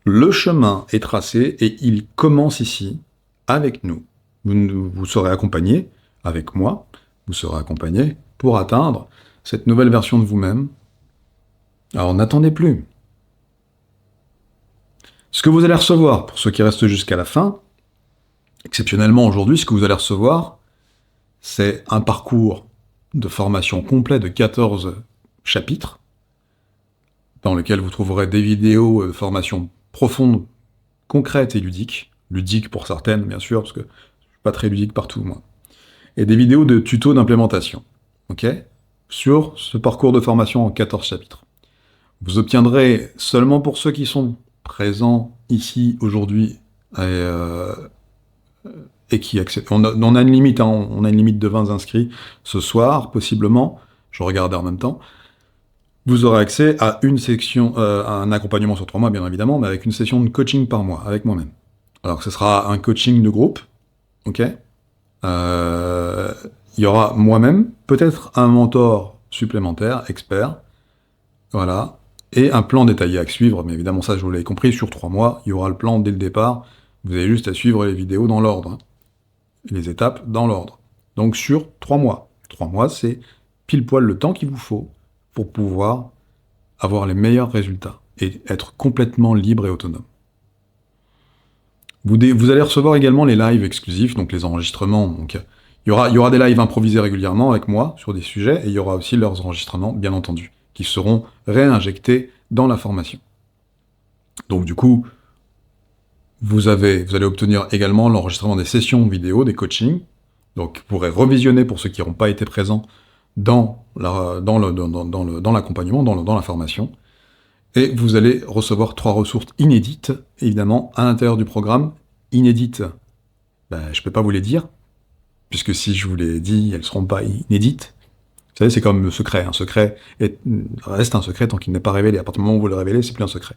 Le chemin est tracé et il commence ici, avec nous. Vous serez accompagné, avec moi, vous serez accompagné pour atteindre cette nouvelle version de vous-même. Alors n'attendez plus. Ce que vous allez recevoir, pour ceux qui restent jusqu'à la fin, exceptionnellement aujourd'hui, ce que vous allez recevoir, c'est un parcours de formation complet de 14 chapitres, dans lequel vous trouverez des vidéos de formation profonde, concrète et ludique. Ludique pour certaines, bien sûr, parce que je suis pas très ludique partout, moi. Et des vidéos de tutos d'implémentation, ok, sur ce parcours de formation en 14 chapitres. Vous obtiendrez, seulement pour ceux qui sont présents ici, aujourd'hui, et qui acceptent. On a une limite, hein, on a une limite de 20 inscrits ce soir, possiblement. Je regardais en même temps. Vous aurez accès à une section, à un accompagnement sur 3 mois, bien évidemment, mais avec une session de coaching par mois, avec moi-même. Alors, ce sera un coaching de groupe, ok. Il y aura moi-même, peut-être un mentor supplémentaire, expert, voilà, et un plan détaillé à suivre, mais évidemment ça, je vous l'avais compris, sur 3 mois, il y aura le plan dès le départ, vous avez juste à suivre les vidéos dans l'ordre, hein, les étapes dans l'ordre. Donc sur 3 mois. 3 mois, c'est pile poil le temps qu'il vous faut pour pouvoir avoir les meilleurs résultats et être complètement libre et autonome. Vous allez recevoir également les lives exclusifs, donc les enregistrements. Donc, il y aura des lives improvisés régulièrement avec moi sur des sujets, et il y aura aussi leurs enregistrements, bien entendu, qui seront réinjectés dans la formation. Donc du coup, vous allez obtenir également l'enregistrement des sessions vidéo, des coachings. Donc vous pourrez revisionner pour ceux qui n'auront pas été présents dans l'accompagnement, dans la formation. Et vous allez recevoir 3 ressources inédites, évidemment, à l'intérieur du programme. Inédites, je ne peux pas vous les dire, puisque si je vous les dis, elles ne seront pas inédites. Vous savez, c'est comme le secret. Un secret reste un secret tant qu'il n'est pas révélé. À partir du moment où vous le révélez, c'est plus un secret.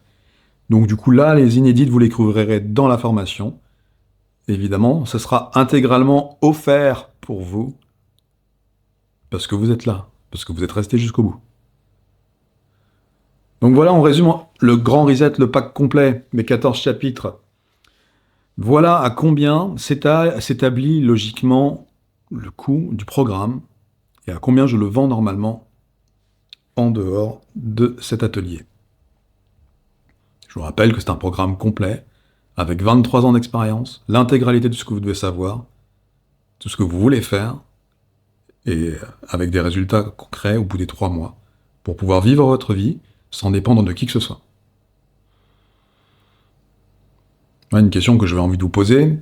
Donc du coup, là, les inédites, vous les découvrirez dans la formation. Évidemment, ce sera intégralement offert pour vous, parce que vous êtes là, parce que vous êtes resté jusqu'au bout. Donc voilà, on résume le grand reset, le pack complet, mes 14 chapitres. Voilà à combien s'établit logiquement le coût du programme et à combien je le vends normalement en dehors de cet atelier. Je vous rappelle que c'est un programme complet, avec 23 ans d'expérience, l'intégralité de ce que vous devez savoir, tout ce que vous voulez faire, et avec des résultats concrets au bout des 3 mois, pour pouvoir vivre votre vie sans dépendre de qui que ce soit. Une question que j'avais envie de vous poser,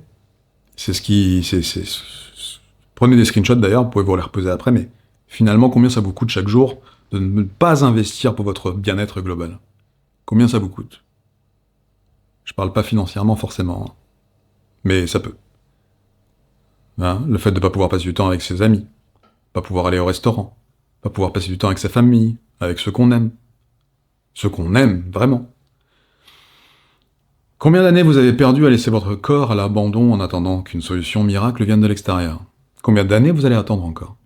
c'est ce qui... Prenez des screenshots d'ailleurs, vous pouvez vous les reposer après, mais finalement, combien ça vous coûte chaque jour de ne pas investir pour votre bien-être global? Combien ça vous coûte? Je parle pas financièrement forcément, hein, mais ça peut. Hein, le fait de ne pas pouvoir passer du temps avec ses amis, pas pouvoir aller au restaurant, pas pouvoir passer du temps avec sa famille, avec ceux qu'on aime. Ceux qu'on aime, vraiment. Combien d'années vous avez perdu à laisser votre corps à l'abandon en attendant qu'une solution miracle vienne de l'extérieur? Combien d'années vous allez attendre encore?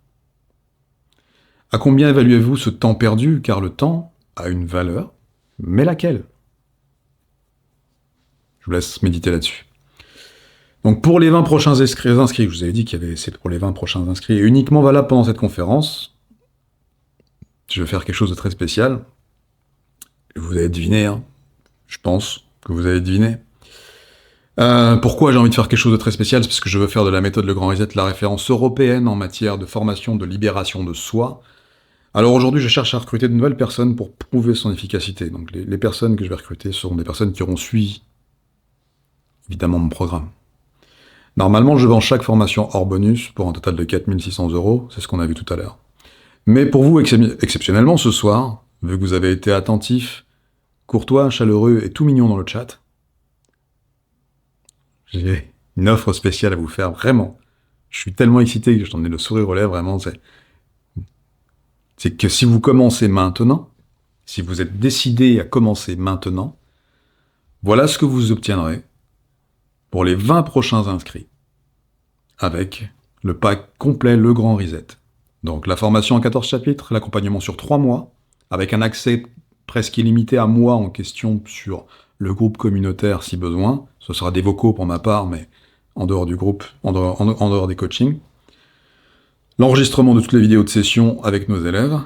À combien évaluez-vous ce temps perdu, car le temps a une valeur, mais laquelle? Je vous laisse méditer là-dessus. Donc pour les 20 prochains inscrits, je vous avais dit qu'il y avait c'est pour les 20 prochains inscrits, et uniquement valable pendant cette conférence, je vais faire quelque chose de très spécial. Vous avez deviné, hein, je pense que vous avez deviné. Pourquoi j'ai envie de faire quelque chose de très spécial? C'est parce que je veux faire de la méthode Le Grand Reset la référence européenne en matière de formation, de libération de soi. Alors aujourd'hui, je cherche à recruter de nouvelles personnes pour prouver son efficacité. Donc les personnes que je vais recruter seront des personnes qui auront suivi, évidemment, mon programme. Normalement, je vends chaque formation hors bonus pour un total de 4 600 €, c'est ce qu'on a vu tout à l'heure. Mais pour vous, exceptionnellement, ce soir, vu que vous avez été attentif, courtois, chaleureux et tout mignon dans le chat, j'ai une offre spéciale à vous faire, vraiment. Je suis tellement excité que j'en ai le sourire aux lèvres, vraiment, c'est que si vous commencez maintenant, si vous êtes décidé à commencer maintenant, voilà ce que vous obtiendrez pour les 20 prochains inscrits, avec le pack complet Le Grand Reset. Donc la formation en 14 chapitres, l'accompagnement sur 3 mois, avec un accès presque illimité à moi en question sur le groupe communautaire si besoin. Ce sera des vocaux pour ma part, mais en dehors du groupe, en dehors des coachings. L'enregistrement de toutes les vidéos de session avec nos élèves.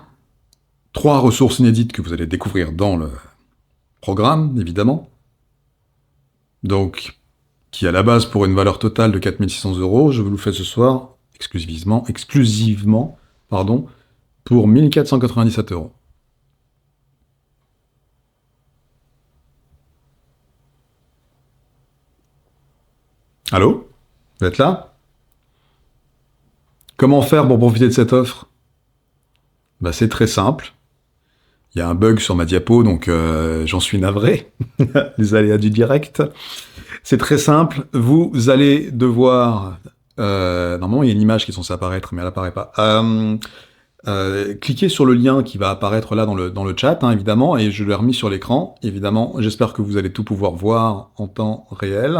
3 ressources inédites que vous allez découvrir dans le programme, évidemment. Donc, qui à la base pour une valeur totale de 4 600 €, je vous le fais ce soir, exclusivement, pour 1 497 €. Allô? Vous êtes là? Comment faire pour profiter de cette offre? Bah, c'est très simple. Il y a un bug sur ma diapo, donc j'en suis navré. Les aléas du direct. C'est très simple. Vous allez devoir... normalement, il y a une image qui est censée apparaître, mais elle n'apparaît pas. Cliquez sur le lien qui va apparaître là dans le chat, hein, évidemment, et je l'ai remis sur l'écran, évidemment. J'espère que vous allez tout pouvoir voir en temps réel.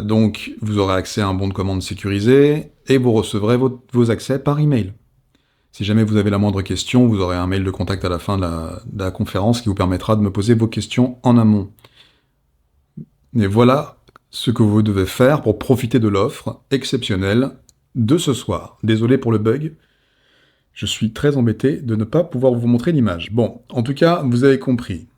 Donc, vous aurez accès à un bon de commande sécurisé, et vous recevrez vos accès par email. Si jamais vous avez la moindre question, vous aurez un mail de contact à la fin de la conférence qui vous permettra de me poser vos questions en amont. Et voilà ce que vous devez faire pour profiter de l'offre exceptionnelle de ce soir. Désolé pour le bug, je suis très embêté de ne pas pouvoir vous montrer l'image. Bon, en tout cas, vous avez compris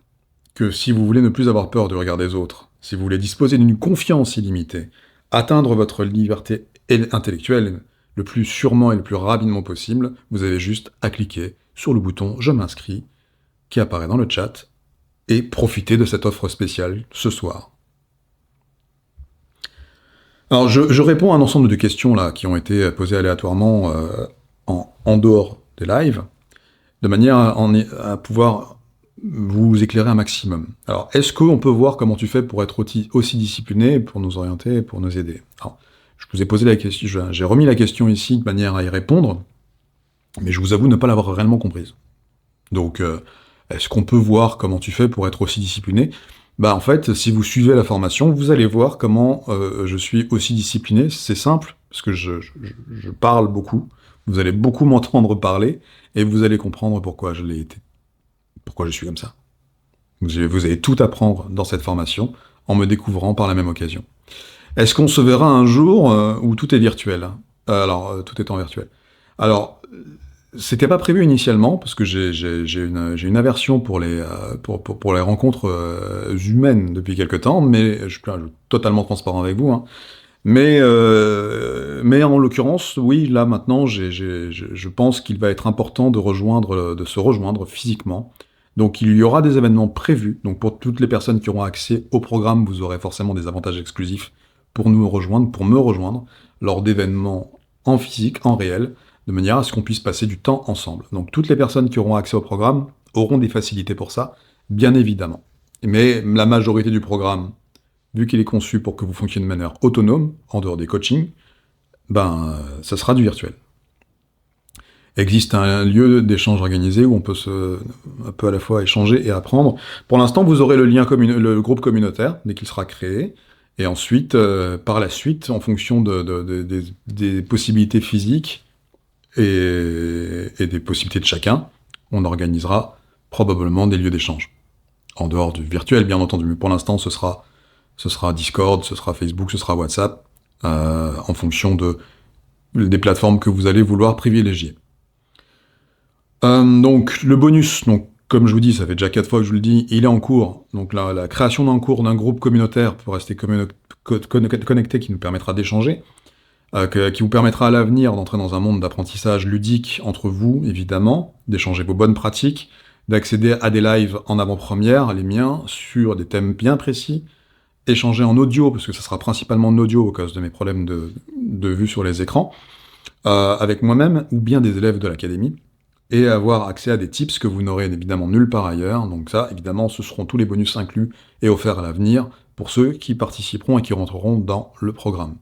que si vous voulez ne plus avoir peur de regarder les autres, si vous voulez disposer d'une confiance illimitée, atteindre votre liberté intellectuelle le plus sûrement et le plus rapidement possible, vous avez juste à cliquer sur le bouton « Je m'inscris » qui apparaît dans le chat et profiter de cette offre spéciale ce soir. Alors, je réponds à un ensemble de questions là qui ont été posées aléatoirement en dehors des lives, de manière à pouvoir vous éclairer un maximum. Alors, est-ce qu'on peut voir comment tu fais pour être aussi discipliné, pour nous orienter, pour nous aider? Alors, je vous ai posé la question, j'ai remis la question ici de manière à y répondre, mais je vous avoue ne pas l'avoir réellement comprise. Donc, est-ce qu'on peut voir comment tu fais pour être aussi discipliné? Bah en fait, si vous suivez la formation, vous allez voir comment je suis aussi discipliné. C'est simple, parce que je parle beaucoup. Vous allez beaucoup m'entendre parler, et vous allez comprendre pourquoi je l'ai été. Pourquoi je suis comme ça. Vous allez tout apprendre dans cette formation, en me découvrant par la même occasion. Est-ce qu'on se verra un jour où tout est virtuel? Alors, tout est en virtuel. Alors, c'était pas prévu initialement, parce que j'ai une aversion pour pour les rencontres humaines depuis quelque temps, mais je suis totalement transparent avec vous, hein. Mais en l'occurrence, oui, là maintenant, je pense qu'il va être important de se rejoindre physiquement. Donc il y aura des événements prévus. Donc pour toutes les personnes qui auront accès au programme, vous aurez forcément des avantages exclusifs pour me rejoindre, lors d'événements en physique, en réel, de manière à ce qu'on puisse passer du temps ensemble. Donc toutes les personnes qui auront accès au programme auront des facilités pour ça, bien évidemment. Mais la majorité du programme, vu qu'il est conçu pour que vous fonctionniez de manière autonome, en dehors des coachings, ça sera du virtuel. Existe un lieu d'échange organisé où on peut un peu à la fois échanger et apprendre. Pour l'instant, vous aurez le groupe communautaire dès qu'il sera créé. Et ensuite, par la suite, en fonction des possibilités physiques et des possibilités de chacun, on organisera probablement des lieux d'échange. En dehors du virtuel, bien entendu. Mais pour l'instant, ce sera Discord, ce sera Facebook, ce sera WhatsApp, en fonction des plateformes que vous allez vouloir privilégier. Donc, le bonus, donc, comme je vous dis, ça fait déjà 4 fois que je vous le dis, il est en cours. Donc, la création d'un groupe communautaire pour rester connecté qui nous permettra d'échanger, qui vous permettra à l'avenir d'entrer dans un monde d'apprentissage ludique entre vous, évidemment, d'échanger vos bonnes pratiques, d'accéder à des lives en avant-première, les miens, sur des thèmes bien précis, échanger en audio, parce que ça sera principalement en audio à cause de mes problèmes de vue sur les écrans, avec moi-même ou bien des élèves de l'académie, et avoir accès à des tips que vous n'aurez évidemment nulle part ailleurs. Donc ça, évidemment, ce seront tous les bonus inclus et offerts à l'avenir pour ceux qui participeront et qui rentreront dans le programme.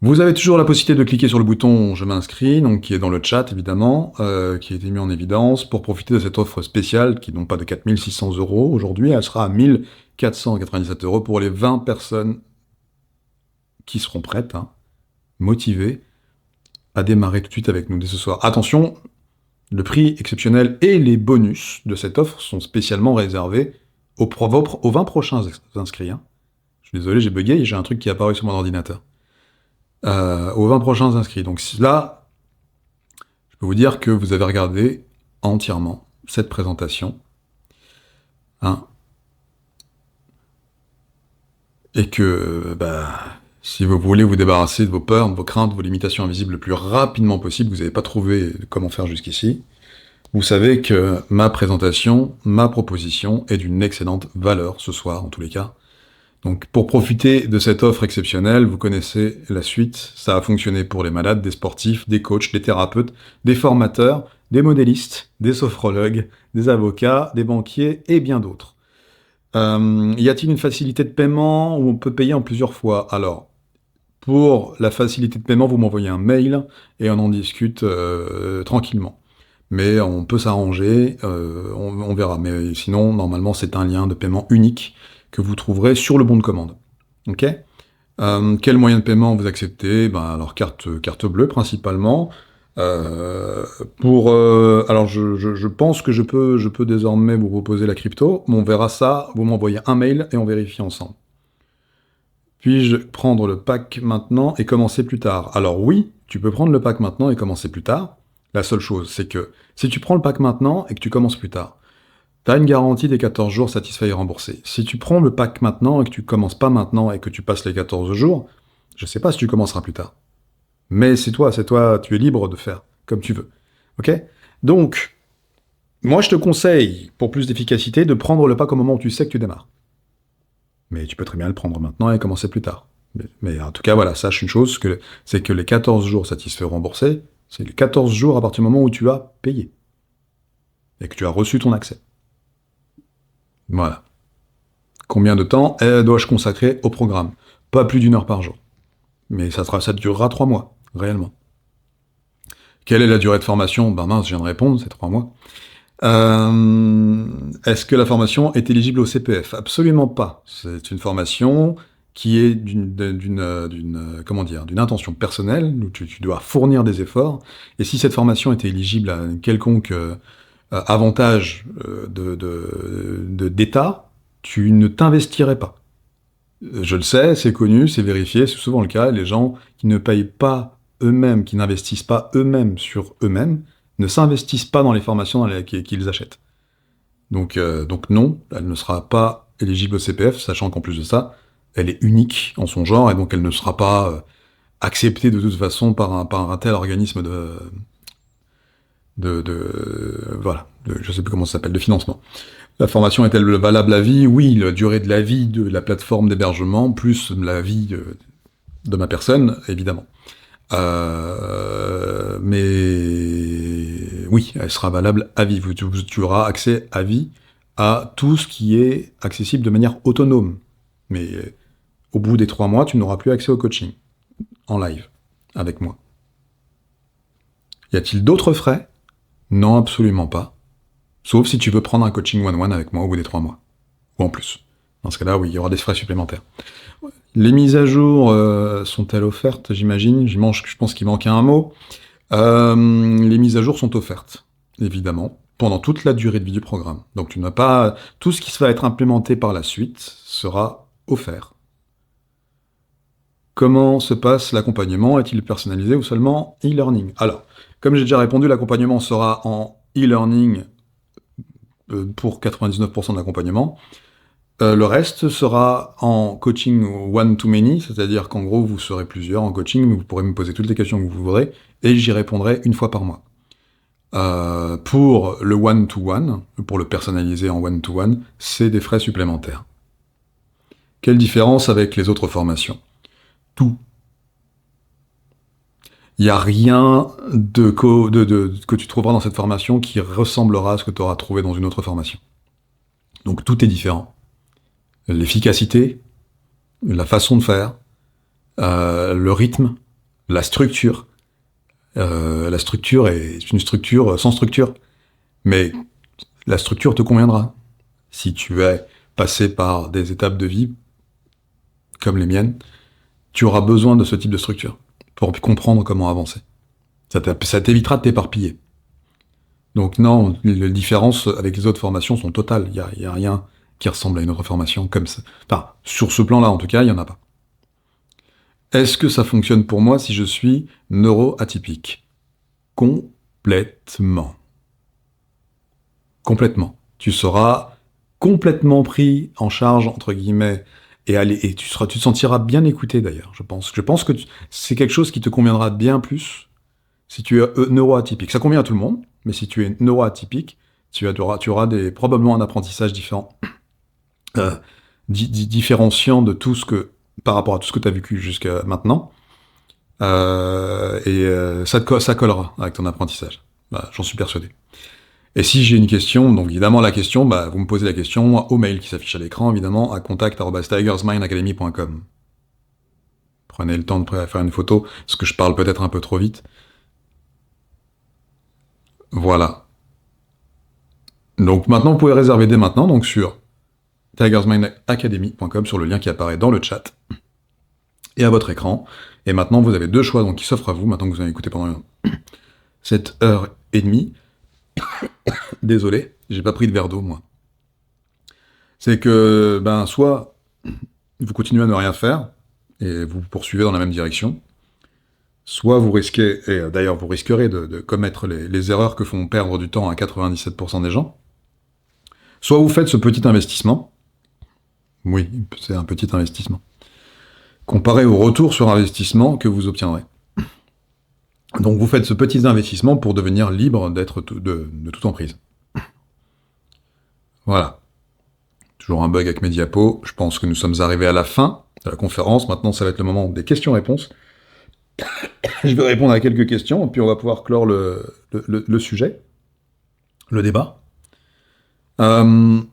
Vous avez toujours la possibilité de cliquer sur le bouton « Je m'inscris », donc qui est dans le chat évidemment, qui a été mis en évidence, pour profiter de cette offre spéciale, qui non pas de 4 600 € aujourd'hui, elle sera à 1 497 € pour les 20 personnes qui seront prêtes, motivées, à démarrer tout de suite avec nous dès ce soir. Attention, le prix exceptionnel et les bonus de cette offre sont spécialement réservés aux 20 prochains inscrits. Je suis désolé, j'ai bugué, j'ai un truc qui est apparu sur mon ordinateur. Aux 20 prochains inscrits. Donc là, je peux vous dire que vous avez regardé entièrement cette présentation. Et que, si vous voulez vous débarrasser de vos peurs, de vos craintes, de vos limitations invisibles le plus rapidement possible, vous n'avez pas trouvé comment faire jusqu'ici, vous savez que ma présentation, ma proposition est d'une excellente valeur ce soir, en tous les cas. Donc, pour profiter de cette offre exceptionnelle, vous connaissez la suite. Ça a fonctionné pour les malades, des sportifs, des coachs, des thérapeutes, des formateurs, des modélistes, des sophrologues, des avocats, des banquiers et bien d'autres. Y a-t-il une facilité de paiement où on peut payer en plusieurs fois? Alors, pour la facilité de paiement, vous m'envoyez un mail et on en discute tranquillement. Mais on peut s'arranger, on verra. Mais sinon, normalement, c'est un lien de paiement unique que vous trouverez sur le bon de commande. Ok ? Quel moyen de paiement vous acceptez ? Alors carte bleue principalement. Alors je pense que je peux désormais vous proposer la crypto. On verra ça. Vous m'envoyez un mail et on vérifie ensemble. Puis-je prendre le pack maintenant et commencer plus tard ? Alors oui, tu peux prendre le pack maintenant et commencer plus tard. La seule chose, c'est que si tu prends le pack maintenant et que tu commences plus tard, tu as une garantie des 14 jours satisfaits et remboursés. Si tu prends le pack maintenant et que tu commences pas maintenant et que tu passes les 14 jours, je sais pas si tu commenceras plus tard. Mais c'est toi, tu es libre de faire comme tu veux. Ok ? Donc, moi je te conseille, pour plus d'efficacité, de prendre le pack au moment où tu sais que tu démarres. Mais tu peux très bien le prendre maintenant et commencer plus tard. Mais en tout cas, voilà, sache une chose, c'est que les 14 jours satisfaits et remboursés, c'est les 14 jours à partir du moment où tu as payé. Et que tu as reçu ton accès. Voilà. Combien de temps dois-je consacrer au programme ? Pas plus d'1 heure par jour. Mais ça durera 3 mois, réellement. Quelle est la durée de formation ? Mince, je viens de répondre, c'est 3 mois. Est-ce que la formation est éligible au CPF ? Absolument pas. C'est une formation qui est d'une intention personnelle, où tu dois fournir des efforts, et si cette formation était éligible à un quelconque avantage d'État, tu ne t'investirais pas. Je le sais, c'est connu, c'est vérifié, c'est souvent le cas, les gens qui ne payent pas eux-mêmes, qui n'investissent pas eux-mêmes sur eux-mêmes, ne s'investissent pas dans les formations qu'ils achètent. Donc non, elle ne sera pas éligible au CPF, sachant qu'en plus de ça, elle est unique en son genre, et donc elle ne sera pas acceptée de toute façon par un tel organisme je sais plus comment ça s'appelle, de financement. La formation est-elle valable à vie? Oui, la durée de la vie de la plateforme d'hébergement, plus la vie de ma personne, évidemment. Mais oui, elle sera valable à vie. Tu auras accès à vie à tout ce qui est accessible de manière autonome. Mais au bout des 3 mois, tu n'auras plus accès au coaching en live avec moi. Y a-t-il d'autres frais? Non, absolument pas. Sauf si tu veux prendre un coaching one-one avec moi au bout des 3 mois. Ou en plus. Dans ce cas-là, oui, il y aura des frais supplémentaires. Les mises à jour sont-elles offertes, j'imagine? Je pense qu'il manquait un mot. Les mises à jour sont offertes, évidemment, pendant toute la durée de vie du programme. Donc tu n'as pas... Tout ce qui va être implémenté par la suite sera offert. Comment se passe l'accompagnement? Est-il personnalisé ou seulement e-learning? Alors, comme j'ai déjà répondu, l'accompagnement sera en e-learning pour 99% de l'accompagnement. Le reste sera en coaching one-to-many, c'est-à-dire qu'en gros, vous serez plusieurs en coaching, vous pourrez me poser toutes les questions que vous voudrez, et j'y répondrai une fois par mois. Pour le one-to-one, pour le personnaliser en one-to-one, c'est des frais supplémentaires. Quelle différence avec les autres formations? Tout. Il n'y a rien que tu trouveras dans cette formation qui ressemblera à ce que tu auras trouvé dans une autre formation. Donc tout est différent. L'efficacité, la façon de faire, le rythme, la structure. La structure est une structure sans structure. Mais la structure te conviendra. Si tu es passé par des étapes de vie, comme les miennes, tu auras besoin de ce type de structure pour comprendre comment avancer. Ça t'évitera de t'éparpiller. Donc non, les différences avec les autres formations sont totales. Il y a rien qui ressemble à une autre formation comme ça. Enfin, sur ce plan-là, en tout cas, il n'y en a pas. Est-ce que ça fonctionne pour moi si je suis neuroatypique? Complètement. Complètement. Tu seras complètement pris en charge, entre guillemets, et tu te sentiras bien écouté d'ailleurs, je pense. Je pense que c'est quelque chose qui te conviendra bien plus si tu es neuroatypique. Ça convient à tout le monde, mais si tu es neuroatypique, tu auras probablement un apprentissage différent, différenciant de tout ce que, par rapport à tout ce que tu as vécu jusqu'à maintenant, ça collera avec ton apprentissage. Bah, j'en suis persuadé. Et si j'ai une question, donc évidemment la question, vous me posez la question au mail qui s'affiche à l'écran, évidemment, à contact@tigersmindacademy.com. Prenez le temps de faire une photo, parce que je parle peut-être un peu trop vite. Voilà. Donc maintenant, vous pouvez réserver dès maintenant, donc sur tigersmindacademy.com, sur le lien qui apparaît dans le chat, et à votre écran. Et maintenant, vous avez 2 choix donc, qui s'offrent à vous, maintenant que vous avez écouté pendant cette heure et demie. Désolé, j'ai pas pris de verre d'eau, moi. C'est que, soit vous continuez à ne rien faire, et vous poursuivez dans la même direction, soit vous risquez, et d'ailleurs vous risquerez de commettre les erreurs que font perdre du temps à 97% des gens, soit vous faites ce petit investissement, oui, c'est un petit investissement, comparé au retour sur investissement que vous obtiendrez. Donc vous faites ce petit investissement pour devenir libre d'être de toute emprise. Voilà. Toujours un bug avec mes diapos. Je pense que nous sommes arrivés à la fin de la conférence. Maintenant, ça va être le moment des questions-réponses. Je vais répondre à quelques questions, puis on va pouvoir clore le sujet, le débat. Donc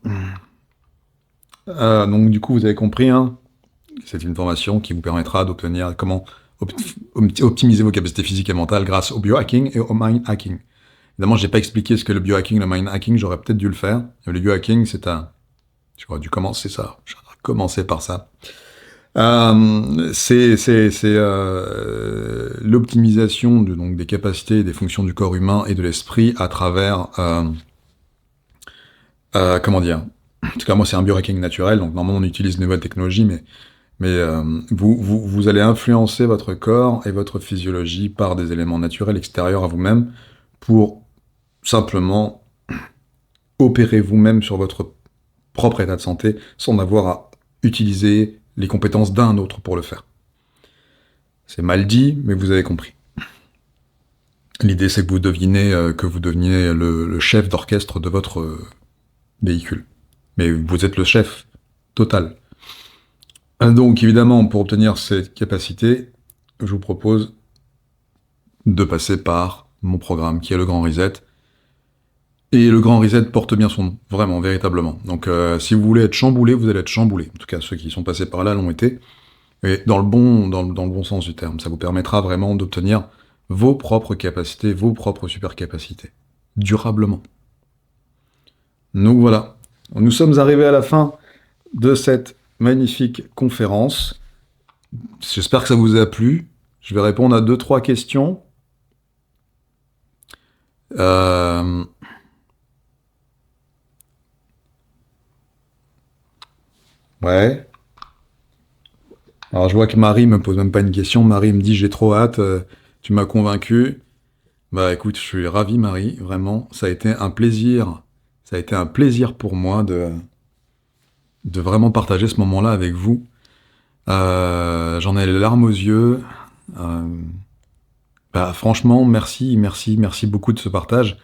du coup, vous avez compris, hein, c'est une formation qui vous permettra d'obtenir comment optimiser vos capacités physiques et mentales grâce au biohacking et au mind hacking. Évidemment, j'ai pas expliqué ce que le biohacking, le mind hacking, j'aurais peut-être dû le faire. Le biohacking, j'aurais dû commencer ça. J'aurais commencé par ça. C'est l'optimisation donc des capacités et des fonctions du corps humain et de l'esprit à travers comment dire. En tout cas, moi, c'est un biohacking naturel, donc normalement, on utilise de nouvelles technologies, Mais vous allez influencer votre corps et votre physiologie par des éléments naturels extérieurs à vous-même pour simplement opérer vous-même sur votre propre état de santé sans avoir à utiliser les compétences d'un autre pour le faire. C'est mal dit, mais vous avez compris. L'idée, c'est que vous deveniez le chef d'orchestre de votre véhicule. Mais vous êtes le chef total. Donc, évidemment, pour obtenir cette capacité, je vous propose de passer par mon programme, qui est le Grand Reset. Et le Grand Reset porte bien son nom, vraiment, véritablement. Donc, si vous voulez être chamboulé, vous allez être chamboulé. En tout cas, ceux qui sont passés par là l'ont été. Et dans le bon sens du terme. Ça vous permettra vraiment d'obtenir vos propres capacités, vos propres super capacités. Durablement. Donc voilà. Nous sommes arrivés à la fin de cette magnifique conférence. J'espère que ça vous a plu. Je vais répondre à 2-3 questions. Ouais. Alors je vois que Marie me pose même pas une question. Marie me dit j'ai trop hâte, tu m'as convaincu. Bah écoute, je suis ravi Marie, vraiment. Ça a été un plaisir. Ça a été un plaisir pour moi de vraiment partager ce moment-là avec vous. J'en ai les larmes aux yeux. Franchement, merci beaucoup de ce partage.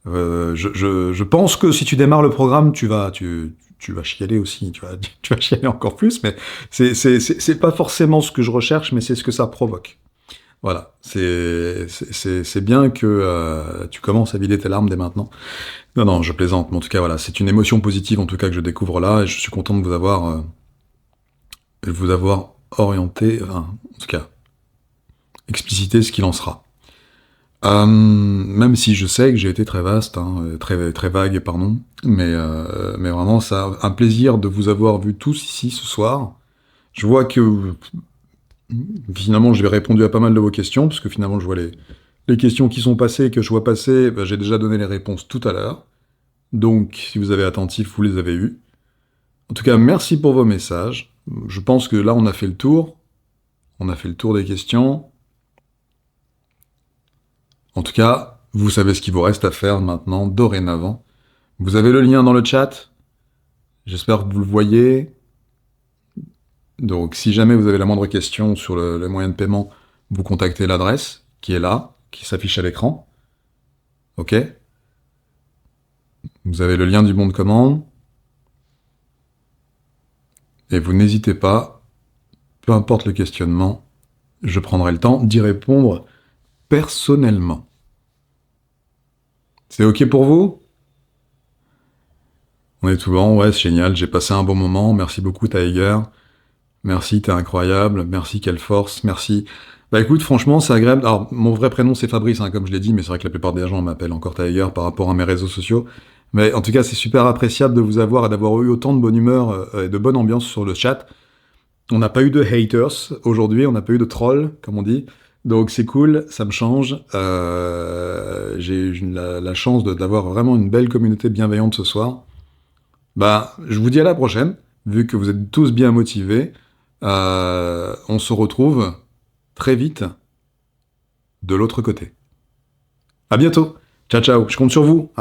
Je pense que si tu démarres le programme, tu vas chialer aussi, tu vas chialer encore plus, mais c'est pas forcément ce que je recherche, mais c'est ce que ça provoque. Voilà, c'est bien que tu commences à vider tes larmes dès maintenant. Non, je plaisante, mais en tout cas, voilà, c'est une émotion positive en tout cas que je découvre là, et je suis content de vous avoir orienté, enfin, en tout cas, explicité ce qu'il en sera. Même si je sais que j'ai été très vaste, très vague, pardon, mais vraiment, ça un plaisir de vous avoir vus tous ici ce soir. Je vois que finalement, j'ai répondu à pas mal de vos questions, parce que finalement, je vois les questions qui sont passées, que je vois passer, j'ai déjà donné les réponses tout à l'heure. Donc, si vous avez attentif, vous les avez eues. En tout cas, merci pour vos messages. Je pense que là, on a fait le tour. On a fait le tour des questions. En tout cas, vous savez ce qu'il vous reste à faire maintenant, dorénavant. Vous avez le lien dans le chat. J'espère que vous le voyez. Donc, si jamais vous avez la moindre question sur les moyens de paiement, vous contactez l'adresse qui est là, qui s'affiche à l'écran. Ok ? Vous avez le lien du bon de commande. Et vous n'hésitez pas, peu importe le questionnement, je prendrai le temps d'y répondre personnellement. C'est ok pour vous ? On est tout bon, ouais, c'est génial, j'ai passé un bon moment, merci beaucoup Tiger. Merci, t'es incroyable, merci, quelle force, merci. Bah écoute, franchement, c'est agréable. Alors, mon vrai prénom c'est Fabrice, comme je l'ai dit, mais c'est vrai que la plupart des gens m'appellent encore Tiger par rapport à mes réseaux sociaux. Mais en tout cas, c'est super appréciable de vous avoir et d'avoir eu autant de bonne humeur et de bonne ambiance sur le chat. On n'a pas eu de haters aujourd'hui, on n'a pas eu de trolls, comme on dit. Donc c'est cool, ça me change. J'ai eu la chance d'avoir vraiment une belle communauté bienveillante ce soir. Je vous dis à la prochaine, vu que vous êtes tous bien motivés. On se retrouve très vite de l'autre côté. À bientôt. Ciao, ciao. Je compte sur vous,